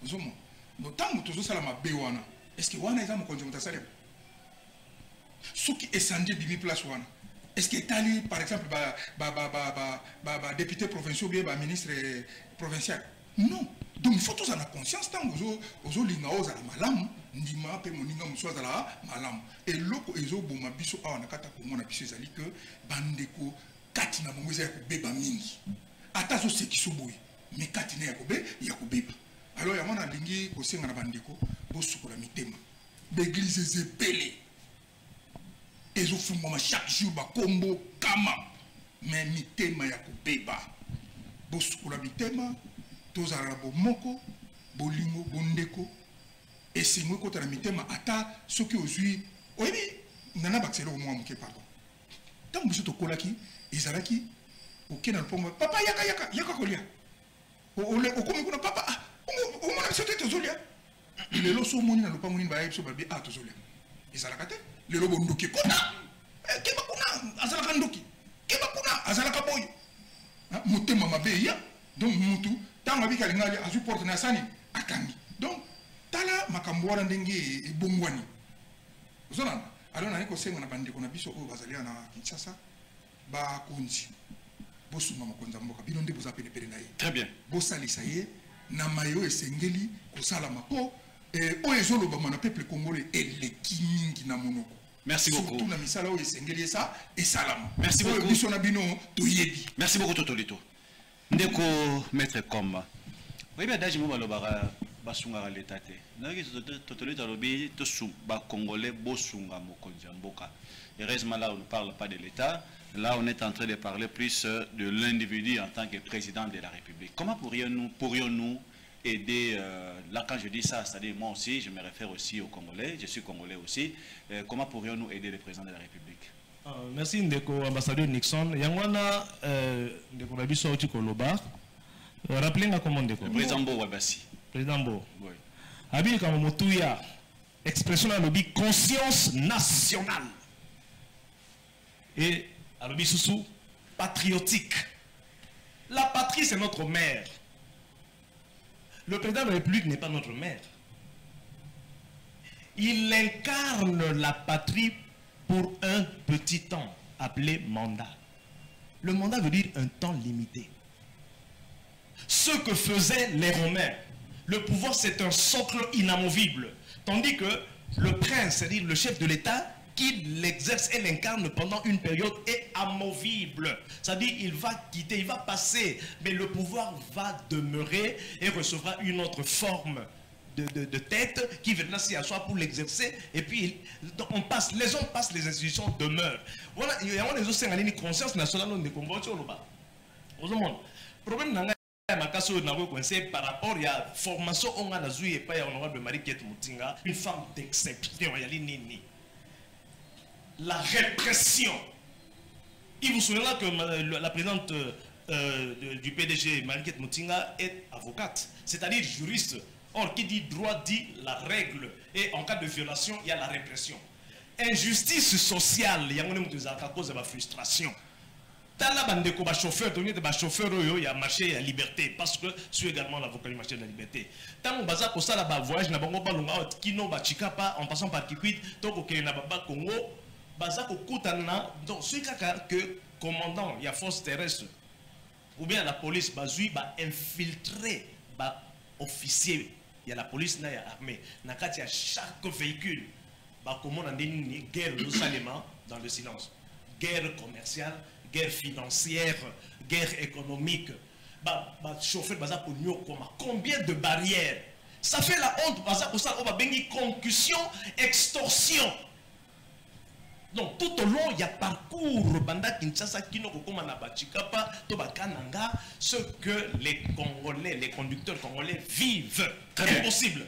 ozomona no tango tozosala mabe wana est-ce que wana eza mokonzi motasala soki esandi bimi place wana est-ce que tali par exemple député provincial bien ministre provincial non. Donc il faut tous en avoir conscience tant aux linga aux ala malam ndima pe moninga muso ala malam et loko ezo boma biso a na kata ko mona biso ezali que bandeko katina mongo ya kobeba mingi ata zo sekiso boy mais katina ya kobeba alors ya mona lingi ko senga na bandeko bo sukola mitema l'église ezepele ezo fumwa chaque jour ba kombo kama mais mitema ya kobeba bo sukola mitema tozala bomoko bolingo bondeko esengo kota na mitema ata soki ozwi oyebi nana bakselo mwa moke pardon tango biso tokolaki ezalaki okena lupongo papa yaka kolia okomi kuna papa omona biso te tozolia lelo so omoni na lupango nini bayebi biso babi tozolia ezalaka te lelo bondoki kota keba kuna azalaka ndoki keba kuna azalaka boyo motema mabe ya donc mutu tango bika lingali azu porte na sani akangi donc tala makambo wana ndenge ebongwani ozona alors na ko senga na bandeko na biso o bazalia na Kinshasa ba konzi bosuma makonza mboka bino nde boza pene na ye très bien bosalisa ye na mayo esengeli kosala mapo o ezoloba mana peuple congolais eleki mingi na monoko. Merci beaucoup. Surtout na misala o esengeli ça et salam. Merci beaucoup. Biso na bino to yebi. Merci beaucoup Totolito. Ndeko maître Komba. Oui bien daji mo balobara basunga l'état te. Naki Totolito lobi to ba congolais bosunga mokonzi mboka. Heureusement là on ne parle pas de l'état. Là on est en train de parler plus de l'individu en tant que président de la République. Comment pourrions-nous aider, là quand je dis ça, c'est-à-dire moi aussi, je me réfère aussi aux Congolais, je suis Congolais aussi, comment pourrions-nous aider le président de la République? Merci Ndeko, ambassadeur Nixon. Yangwana, Ndeko Nabiso Oti Koloba, rappelez-moi comment Ndeko. Le président Bo Wabassi. Président Bo. Oui. Abi Kamomotouya, expression à l'obi, conscience nationale. Et à l'obi Soussou, patriotique. La patrie, c'est notre mère. Le président de la République n'est pas notre mère. Il incarne la patrie pour un petit temps, appelé mandat. Le mandat veut dire un temps limité. Ce que faisaient les Romains, le pouvoir c'est un socle inamovible. Tandis que le prince, c'est-à-dire le chef de l'État, qui l'exerce et l'incarne pendant une période est amovible. C'est-à-dire il va quitter, il va passer, mais le pouvoir va demeurer et recevra une autre forme de tête qui viendra s'y asseoir pour l'exercer. Et puis on passe, les hommes passent, les institutions demeurent. Voilà, il y a des autres une conscience nationale de Congo. Le problème par rapport à la formation on a et pas honorable Marie-Kiet Moutinga, une femme d'exception. La répression. Il vous souviendra que la présidente du PDG, Marie-Kiet Moutinga, est avocate, c'est-à-dire juriste. Or, qui dit droit dit la règle. Et en cas de violation, il y a la répression. Injustice sociale, il y a à cause de la frustration. Dans la bande de chauffeur, il y a marché à liberté, parce que je suis également l'avocat du marché de la liberté. Tant que baza kosa la voyage, na bango balunga kino ba chikapa en passant par Kikwit, donc au na baba Congo. Bazako Koutana, donc ce que commandant, il y a force terrestre, ou bien la police, bazui, ba infiltrer, ba officier, il y a la police, il y a l'armée, il y a chaque véhicule, ba comment on a une guerre non seulement dans le silence, guerre commerciale, guerre financière, guerre économique, ba chauffeur, baza pour nous, combien de barrières, ça fait la honte, baza pour ça, on va bénir concussion, extorsion. Donc tout au long, il y a parcours Banda Kinshasa Kino Kokomana Bachikapa, Tobakananga, ce que les Congolais, les conducteurs congolais vivent. Très impossible.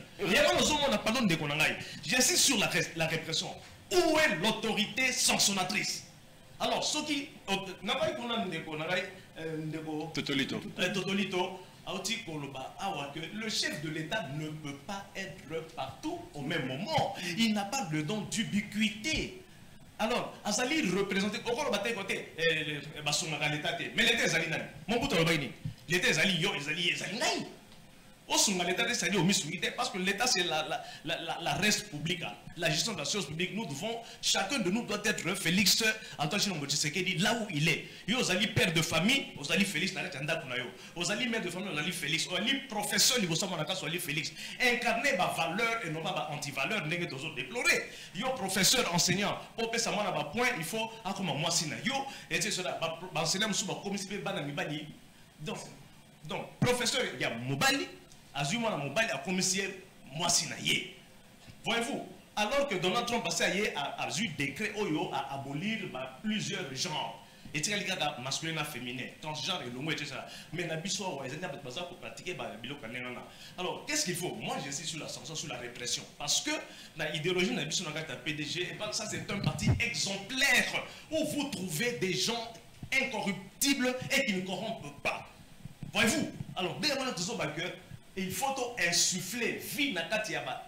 J'insiste sur la répression. Où est l'autorité sanctionnatrice? Alors, ceux qui. Totolito. le chef de l'État ne peut pas être partout au même moment. Il n'a pas le don d'ubiquité. Alors, Azali représenté, encore le côté, mais l'État est Azali. Mon bout de l'État est Azali, Azali. Parce que l'État c'est la reste publique, la gestion de la chose publique. Nous devons, chacun de nous doit être Félix Antoine Chilombo Tshisekedi là où il est. Ozali père de famille, Ozali Félix Ozali mère de famille, Ozali Félix, Ozali professeur Ozali Félix. Incarner ma valeur et non pas anti-valeur, n'est que déplorer. Yo professeur enseignant, pour que ça m'en a point, il faut comme moi sina yo et c'est cela. Enseignant sous ma commission banami donc professeur il y a Mobali. Azuma na mobile a commissaire Moissinaye. Voyez-vous, alors que Donald Trump passé a eu décret Oyo à abolir plusieurs genres. Et tu as masculin et féminin, transgenre et l'homo, etc. Mais n'abissons pour pratiquer bilo. Alors, qu'est-ce qu'il faut? Moi, je suis sur la sanction, sur la répression. Parce que l'idéologie n'abissons dans la PDG, et ça c'est un parti exemplaire où vous trouvez des gens incorruptibles et qui ne corrompent pas. Voyez-vous, alors, dès il faut insuffler vie dans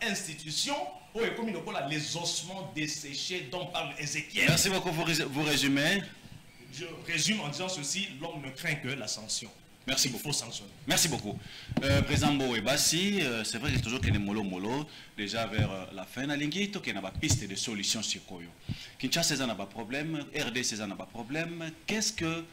l'institution où est comme les ossements desséchés dont parle Ézéchiel. Merci beaucoup, vous résumez. Je résume en disant ceci, l'homme ne craint que la sanction. Merci beaucoup. Il faut sanctionner. Merci beaucoup. Président Boebassi, c'est vrai qu'il y a toujours des mollo, déjà vers la fin, il y a une piste de solution sur Koyo. Kinshasa, c'est un problème, RD, c'est un problème. Qu'est-ce que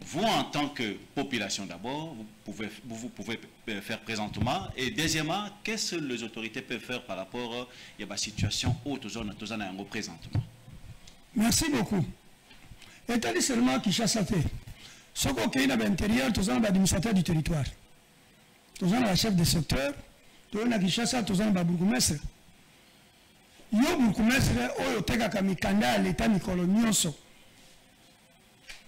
vous, en tant que population d'abord, vous pouvez faire présentement? Et deuxièmement, qu'est-ce que les autorités peuvent faire par rapport à la situation où nous sommes présentement? Merci beaucoup. État seulement Kinshasa fait. Ce qu'on a à l'intérieur, nous sommes l'administrateur du territoire. Nous sommes le chef de secteur. Nous sommes à Kinshasa, nous sommes le bourgmestre. Yo bourgmestre, oyo teka kamikanda l'État Nicolo Nyonso.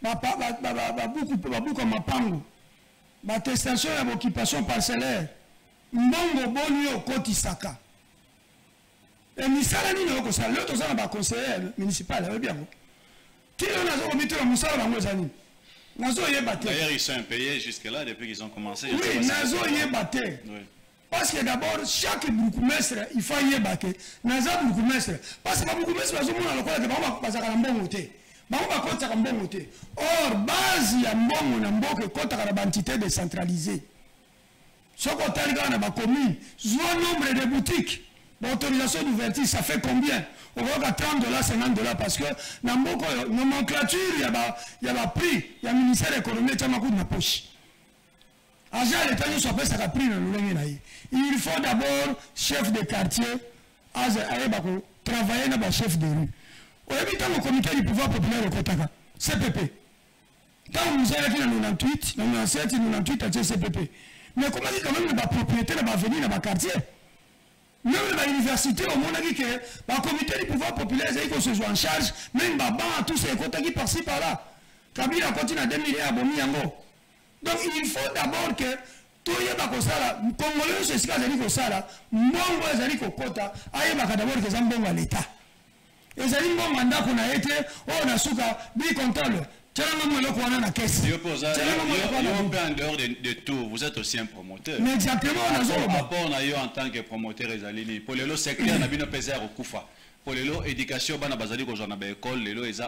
Beaucoup mapango attestation ya occupation parcellaire mbongo boni okotisaka et misala nini okosala lelo tozala na baconseiller municipal oyebi yango kilo nazo komitela mosala bango ezali nazoyeba te. D'ailleurs ils sont impayés jusque là depuis qu'ils ont commencé. Oui, nazoyeba te. Parce que d'abord chaque bourgmestre il faut yeba ke naza bourgmestre parce que bourgmestre bazomona lokola ke bango bazaka na mbongo te. Or, base ya mbongo na mboka ekotaka na bantité décentralisée. Ce qu'on a dans la commune, nombre de boutiques, l'autorisation d'ouverture, ça fait combien? On va 30 $, 50 $, parce que dans la nomenclature, il y a le prix, il y a le ministère de l'économie, il y a ma poche. Agent l'État, nous sommes pas prix dans le. Il faut d'abord, chef de quartier, travailler dans le chef de rue. On évite le comité du pouvoir populaire au Kotaka, CPP. Quand nous avons fait dans 98, dans 97, 98, à CPP. Mais comment dit quand même la propriété va venir dans le quartier? Même dans l'université, au monde dit que le comité du pouvoir populaire, il se joue en charge, même tous ces Kotaki par-ci par-là. Kabila continue à 2 milliards à Bomiango. Donc il faut d'abord que tout le monde, Congolais, c'est ce qu'il y a ça, Mbongo, il y a Kota, il y a d'abord que Zambongo à l'État. Et ça dit bon mandat qu'on a été, on a souka, bi comptable. Tu as un moment qu'on a la caisse. En dehors de tout, vous êtes aussi un promoteur. Mais exactement, on a eu en tant que promoteur Ezalini. Pour le secteur, on a bien pesé au Koufa. Pour l'éducation, on a basé sur l'école, l'école est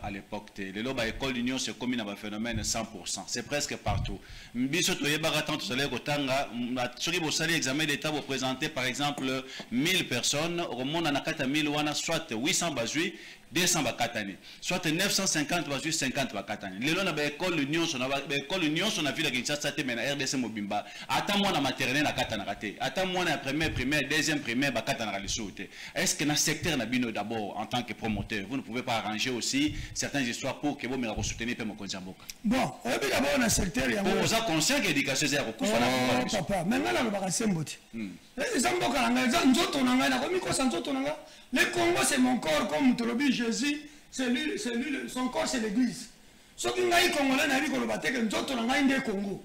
à l'époque. L'école à l'école l'union c'est comme un phénomène 100%. C'est presque partout. Biso toye baratant tout à l'heure au Tanga, sur les examen d'État vous présentez par exemple 1000 personnes, au monde en a 4000 wana soit 800 basui, 200 bakatani, soit 950 basui 50 bakatani. L'école na l'école l'union son a vu la Kinshasa te mena RDC Mobimba. Attends moi na maternelle na katana raté. Attends moi na première, deuxième primaire bakatana ra lisouté. Est-ce que na secteur na bino d'abord en tant que promoteur, vous ne pouvez pas arranger aussi certaines histoires pour que vous me soutenez pour mon konzamboka? Bon, d'abord na secteur ya vous êtes conscient que l'éducation c'est recouvre na papa, mais là le bakasembote. Zamboka nanga za nzoto nanga na komi ko nzoto nanga. Le Congo c'est mon corps comme Tolobi Jésus, c'est lui, son corps c'est l'église. Ce qui ngai congolais na biko le bateke nzoto nanga inde Congo.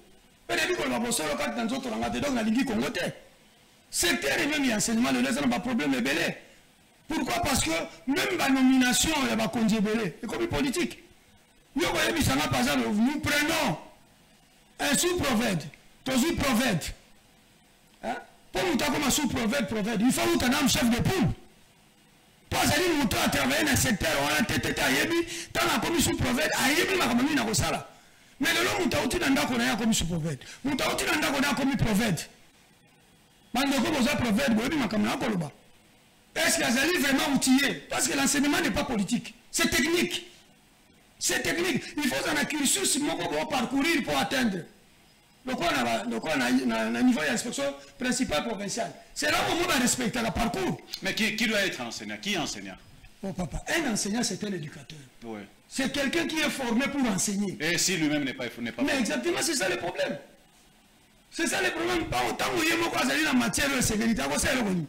Mais na biko le babosolo kat na nzoto nanga te donc na lingi Congo te. Secteur et même enseignement le laisse pas problème belé. Pourquoi? Parce que même la nomination il y a pas congé belé. Et comme politique. Nous prenons un sous-prophète. Tozi prophète. Pour nous comme sous-prophète, il faut que nous chef de poule. Pour aller nous à travailler dans le secteur, on a tête à Yebi, tant comme sous-prophète, à Yebi, ma famille n'a pas ça. Mais le long, nous avons comme sous-prophète. Nous avons comme prophète. Est-ce qu'il y a vraiment outillé? Parce que l'enseignement n'est pas politique. C'est technique. C'est technique. Il faut un cursus pour parcourir pour atteindre. Donc on a niveau d'inspection principale provinciale. C'est là où on va respecter le parcours. Mais qui doit être enseignant? Qui est enseignant? Oh papa, un enseignant c'est un éducateur. Oui. C'est quelqu'un qui est formé pour enseigner. Et si lui-même n'est pas Mais formé. exactement, c'est ça le problème. C'est ça le problème. Pas autant que vous avez la matière de sécurité, c'est le problème.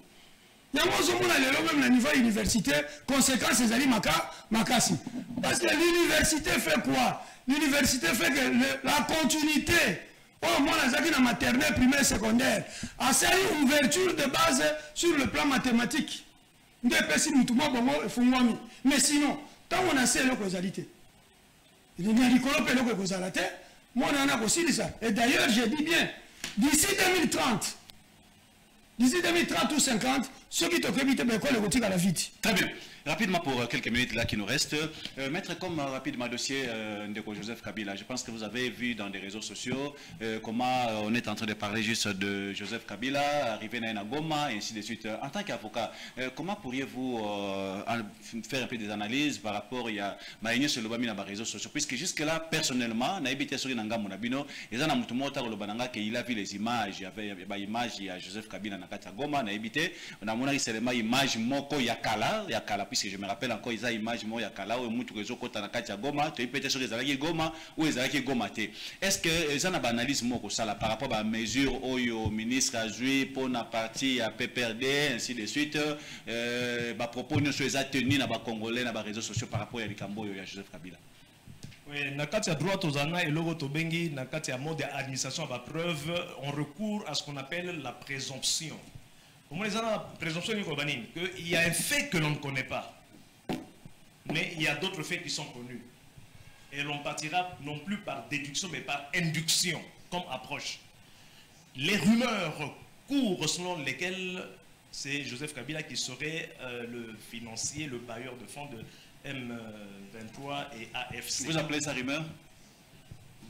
Il y a même le niveau universitaire, conséquence, c'est Ali Makassi. Parce que l'université fait quoi? L'université fait que la continuité. Oh, moi, dans la maternelle, primaire, secondaire, a servi une ouverture de base sur le plan mathématique. Mais sinon, tant on a ces localités, il y a des localités, moi, on en a aussi ça. Et d'ailleurs, je dis bien, d'ici 2030 ou 50, ceux qui t'occupent de l'école, ils vont à la vite. Très bien. Rapidement pour quelques minutes là qui nous restent, mettre comme rapidement dossier de Joseph Kabila. Je pense que vous avez vu dans les réseaux sociaux comment on est en train de parler juste de Joseph Kabila, arrivé à Goma et ainsi de suite. En tant qu'avocat, comment pourriez-vous faire un peu des analyses par rapport à Maïnio sur le réseaux sociaux? Puisque jusque-là, personnellement, il a vu les images, il y avait des images, il y a Joseph Kabila à Goma, on a montré seulement image moko yakala, puisque je me rappelle encore ils ont image mo yakala ou mutu réseau kota na kati ya Goma, tu peut-être sur les alaki Goma ou les alaki Goma te. Est-ce que ils ont une analyse moko ça là par rapport à mesure au ministre a joué pour na partie à PPRD ainsi de suite ba propos nous sur les a tenus na ba congolais na ba réseaux sociaux par rapport à Likambo ya Joseph Kabila? Oui, na kati ya droit tozana et logo tobengi na kati ya mode administration ba preuve on recourt à ce qu'on appelle la présomption. Comment les gens la présomption qu'il y a un fait que l'on ne connaît pas, mais il y a d'autres faits qui sont connus. Et l'on partira non plus par déduction, mais par induction, comme approche. Les rumeurs courent selon lesquelles c'est Joseph Kabila qui serait le financier, le bailleur de fonds de M23 et AFC. Vous appelez ça rumeur?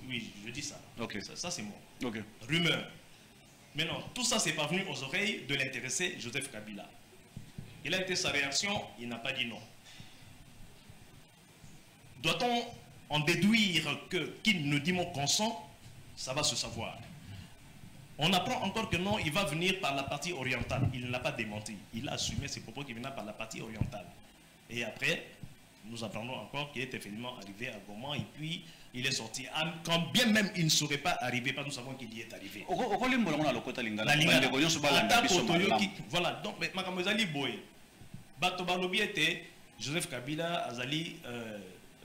Oui, je dis ça. Ok. Ça c'est moi. Ok. Rumeur. Mais non, tout ça c'est parvenu aux oreilles de l'intéressé Joseph Kabila. Il a été sa réaction, il n'a pas dit non. Doit-on en déduire que qui nous dit mon consent? Ça va se savoir. On apprend encore que non, il va venir par la partie orientale. Il ne l'a pas démenti. Il a assumé ses propos qu'il venait par la partie orientale. Et après, nous apprendrons encore qu'il est effectivement arrivé à Goma et puis il est sorti. Quand bien même il ne serait pas arrivé, pas nous savons qu'il y est arrivé. La Lingala. Voilà, donc, Makamozali Boy, Batobalobi était Joseph Kabila, Azali,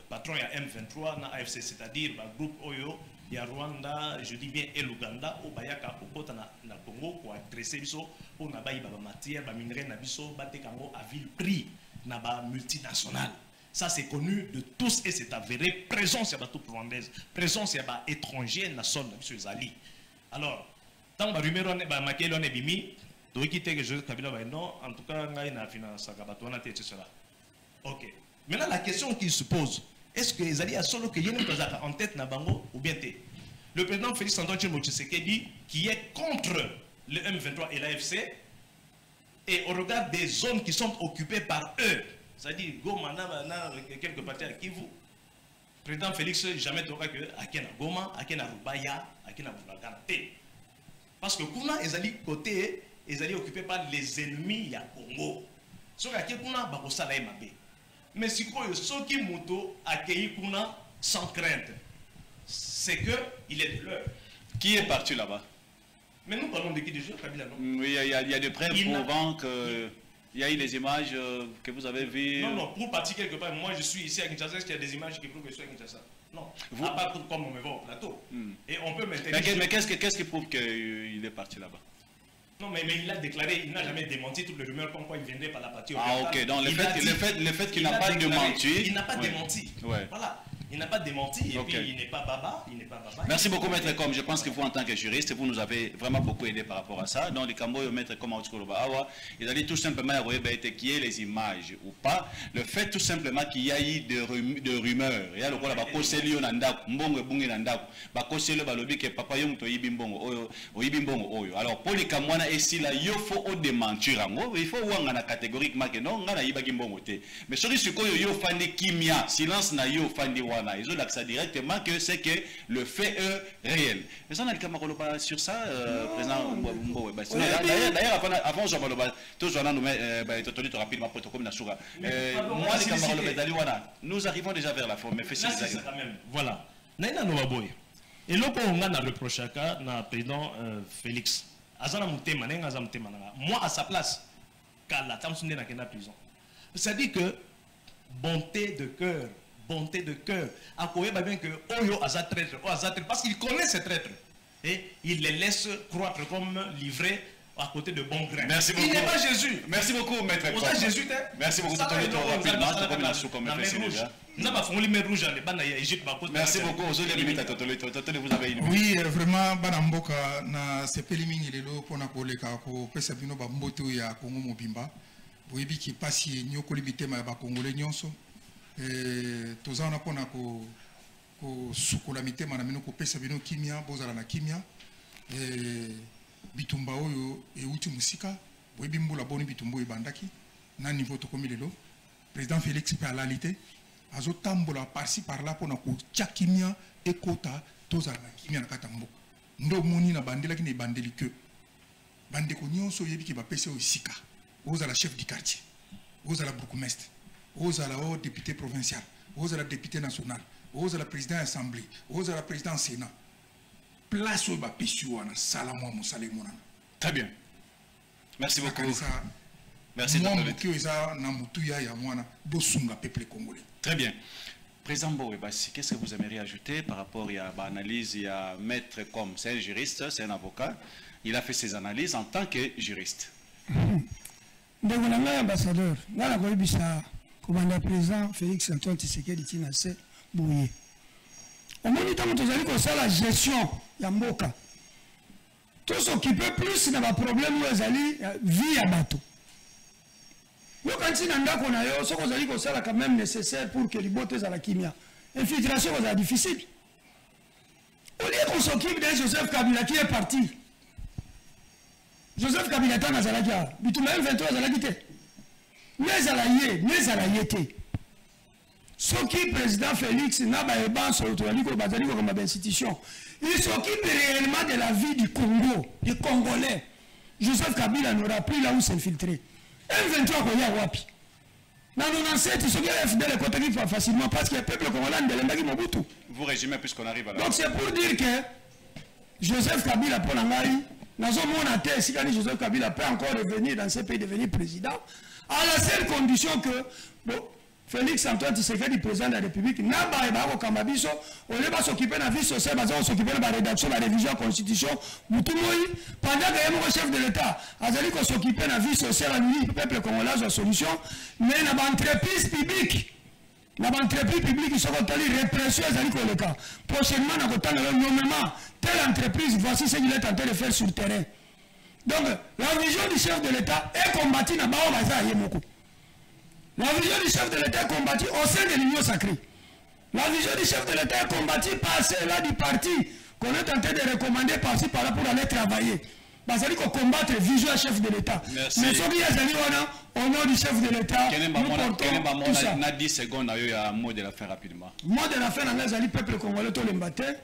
patron à M23, na AFC, c'est-à-dire le groupe Oyo, il y a Rwanda, je dis bien, et l'Ouganda, au Bayaka, au Kota, na Congo, pour adresser biso, pour nabaï, matière, minerai, nabiso, batekango, à vil prix, naba multinational. Ça c'est connu de tous et c'est avéré. Présence à tout rwandaise, présence à étranger, na sol, M. Zali. Alors, tant que rumeur on est maquillé, on est bimi, donc quitter que Joseph Kabila va non, en tout cas, on a une finance, on a etc. Ok. Maintenant la question qui se pose, est-ce que Zali a solo que Yenou Kazaka en tête na bango ou bien té? Le président Félix Antoine Tshisekedi qui est contre le M23 et l'AFC et au regard des zones qui sont occupées par eux. C'est-à-dire, Goma, quelques parties à Kivu. Le président Félix, jamais t'aura que Akena Goma, Akena Rubaya, Akena Boulagante. Parce que Kuna, ils allaient côté, ils allaient occupés par les ennemis à Congo. Sauf que Kuna, Bakosa la Mabe. Mais si quoi, ceux qui moto accueilli Kuna sans crainte, c'est que il est de l'heure. Qui est parti là-bas? Mais nous parlons de qui déjà, Kabila, non? Oui, il y a des preuves prouvant que. Il y a eu des images que vous avez vues. Non, non, pour partir quelque part, moi je suis ici à Kinshasa, il y a des images qui prouvent que je suis à Kinshasa. Non, vous... à part comme on me voit au plateau. Et on peut maintenir. Mais qu'est-ce qui prouve qu'il est parti là-bas? Non, mais il a déclaré, il n'a jamais démenti toutes les rumeurs comme quoi il viendrait par la partie orientale. Ah, ok, donc le fait qu'il n'a pas démenti. Il n'a pas démenti. Ouais. Voilà. Il n'a pas démenti, et Ok. puis il n'est pas baba. Merci beaucoup, Maître Com. Je pense que vous, en tant que juriste, vous nous avez vraiment beaucoup aidé par rapport à ça. Donc, les Camboyos, Maître Com, il a dit tout simplement qui est les images ou pas. Le fait tout simplement qu'il y a eu de rumeurs. Il y a le rôle de Bakoselio Nandak, Mbongo Bungi Nandak, Bakoselio Balobi, que Papa Yong to Yibimbongo, Oyo. Alors, pour les Kamwana, et si là, il faut démentir, il faut voir dans la catégoriquement que non, on a Yibimbongo. Mais celui qui yo fandi kimia, silence na yo fandi wana. Ils ont l'accès directement que c'est que le fait est réel. Mais ça, on a le camarade sur ça, président Mbo. D'ailleurs, avant, rapidement, protocole Nasura. Moi, les camarades, nous arrivons déjà vers la forme. Mais fais voilà. Naina Novaboy. Et là, on a reproché à le président Félix. Moi, à sa place, car la Tamsunde n'a qu'une prison. C'est-à-dire que bonté de cœur, à quoi bien que Oyo a traître, parce qu'il connaît ces traîtres et il les laisse croître comme livrés à côté de bons grains. Merci beaucoup. Il n'est pas Jésus. Merci beaucoup, Maître. Jésus, merci beaucoup. Merci beaucoup. Vous avez une oui, vraiment, Banamboka, na sepelimingi lelo pona koleka ko pesa bino ba mboto ya Kongo mobimba. Boyebi ki pasi nyokoli bitema ya ba Congolais nyonso. Tozana pona ko sukola mitema na mino ko pesa bino kimia, bozala na kimia. Bitumba oyo euti musika, boyebi mbula boni bitumbo ebandaki na niveau to komi lelo. Président Félix Péalalité azo tambola par-ci par-là pona ko tchakimia ekota tozala na kimia na katambo. Ndo moni na bandela ki ne bandeli que bandeko nyonso yebi ki ba pesa o sika. Ozala chef du quartier, ozala bourgmestre, ozala député provincial, ozala député national, ozala président de l'Assemblée, ozala président du Sénat. Place où ba pesio na salamo musale mona. Très bien. Merci beaucoup. Merci de peuple congolais. Très bien. Président Mbowebassi, qu'est-ce que vous aimeriez ajouter par rapport à l'analyse? Il y a maître comme c'est un juriste, c'est un avocat. Il a fait ses analyses en tant que juriste. Ambassadeur, le président Félix Antoine Tshisekedi Tinase Bouye. Au moment où nous avons fait la gestion de Mboka, tout ce qui peut plus n'a pas de problème, nous avons vie à bateau. Nous, quand nous avons ce qu'on a quand même nécessaire pour que les bottes à la kimia. Infiltration est difficile. Au lieu qu'on s'occupe d'un Joseph Kabila qui est parti. Joseph Kabila est en Azalagia. Mais tout le monde 23 Azalagité. Mais Alayete. Ce qui président Félix n'a pas ban sur l'autorité comme institution. Il s'occupe réellement de la vie du Congo, des Congolais. Joseph Kabila n'aura plus là où s'infiltrer. M23 qu'on y a wapi. Dans le 97, ils sont bien FDL et côté pas facilement parce que le peuple congolais de l'Embagi Mobutu. Vous résumez puisqu'on arrive à la... Donc c'est pour dire que Joseph Kabila pour l'Angaï, dans un monde à terre, si Joseph Kabila peut encore revenir dans ce pays devenir président, à la seule condition que bon, Félix Antoine Tshisekedi, président de la République, n'a pas au Kamabiso, on ne va s'occuper de la vie sociale, on s'occuper de la rédaction, de la révision de la Constitution, pendant qu'il y a un chef de l'État, on s'occuper de la vie sociale, le peuple congolais a une solution, mais dans l'entreprise publique, ils sont en répression, le cas. Prochainement, on a nommément telle entreprise, voici ce qu'il est en train de faire sur le terrain. Donc, la vision du chef de l'État est combattue dans le La vision du chef de l'État est combattue au sein de l'Union sacrée. La vision du chef de l'État est combattue par ceux-là du parti qu'on est en train de recommander par-ci par-là pour aller travailler. C'est-à-dire qu'on combat la vision du chef de l'État. Mais ce qui est au nom du chef de l'État, nous portons tout ça. On a 10 secondes, il y a un mot de la fin rapidement. Mot de la fin, dans le peuple congolais, tout le matin.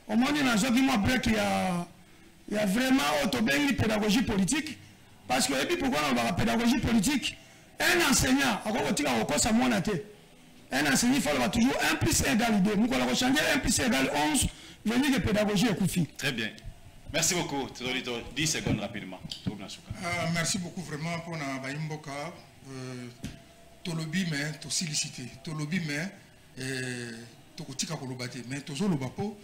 Au moment où il y a vraiment une pédagogie politique. Parce que, et puis pourquoi on va la pédagogie politique? Un enseignant, un enseignant, il faut toujours 1 plus 1 égale 2. Nous allons changer 1 plus 1 égale 11. Venir de pédagogie et Koufi. Très bien. Merci beaucoup. 10 secondes rapidement. Merci beaucoup vraiment pour la Baïmboka. Tolobi, mais to sollicité. Tolobi, mais to kotika kolobate. Mais to zolobapo.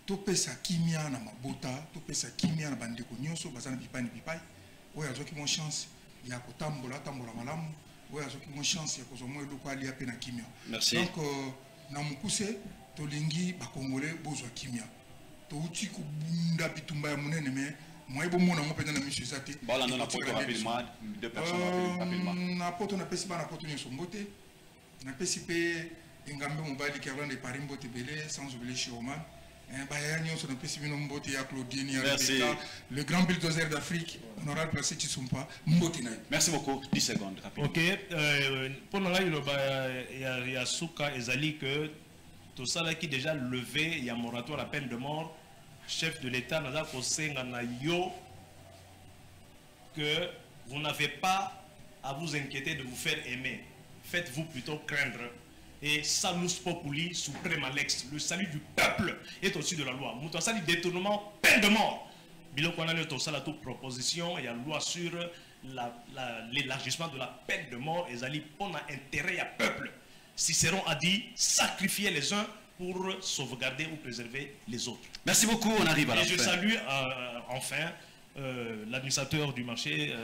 To pesa kimia na mabota. To pesa kimia na bandeko nyonso. Bazana pipai ni pipai. Oya zoki mon chance. Il y a tambola malamu. Oya zoki mon chance. Il y a kozomwe loko ali apena kimia. Merci. Donc, na mukuse. tolingi ba Congolais bozwa kimia to uti ko bunda bitumba ya munene mais moi bon mon ngo peut-être na monsieur Zate voilà non apporte rapidement deux personnes rapidement na poto na pesi ba na poto nyonso mbote na pesi pe ngambe mobali qui avant de Paris mbote belé sans oublier Chioman merci. Le grand bulldozer d'Afrique, honorable placé Tsumpa, merci beaucoup. 10 secondes. Rapidement. Ok. Pour nous, il y a Souka et Zali que tout ça là qui déjà levé, il y a moratoire à peine de mort. Chef de l'État, que vous n'avez pas à vous inquiéter de vous faire aimer. Faites-vous plutôt craindre. Et salus populi suprême Alex, le salut du peuple est au-dessus de la loi. Moutouassali détournement, peine de mort. Biloko na le ça la toute proposition et la loi sur l'élargissement de la peine de mort et zali pour intérêt à peuple. Cicéron a dit sacrifier les uns pour sauvegarder ou préserver les autres. Merci beaucoup, on arrive à la fin. Et je salue enfin l'administrateur du marché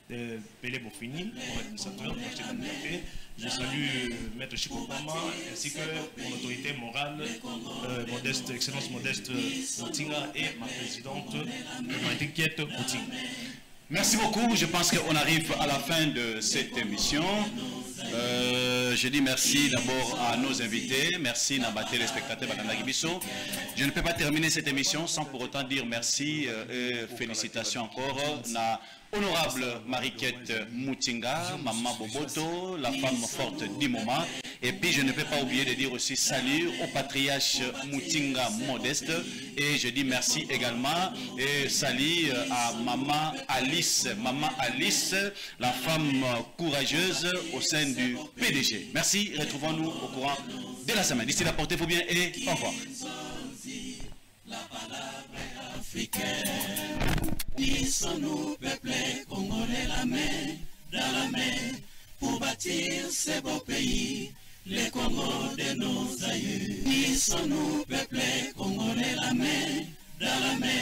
Pelé Bofini, administrateur du marché de la. Je salue Maître Chikobama ainsi que mon autorité morale, Modeste, Excellence Modeste Moutinga et ma présidente, Maïtikiet Moutinga. Merci beaucoup. Je pense qu'on arrive à la fin de cette émission. Je dis merci d'abord à nos invités. Merci à nos téléspectateurs. Je ne peux pas terminer cette émission sans pour autant dire merci et félicitations encore à honorable Mariquette Moutinga, Maman Boboto, la femme forte du moment. Et puis je ne peux pas oublier de dire aussi salut au patriarche Moutinga Modeste. Et je dis merci également et salut à Maman Alice, la femme courageuse au sein du PDG. Merci, retrouvons-nous au courant de la semaine. D'ici là, portez-vous bien et au revoir. La palabra africaine, unissons-nous, peuple congolais, la main dans la main, pour bâtir ce beau pays, les Congos de nos aïeux. Unissons-nous, peuple congolais, la main dans la main.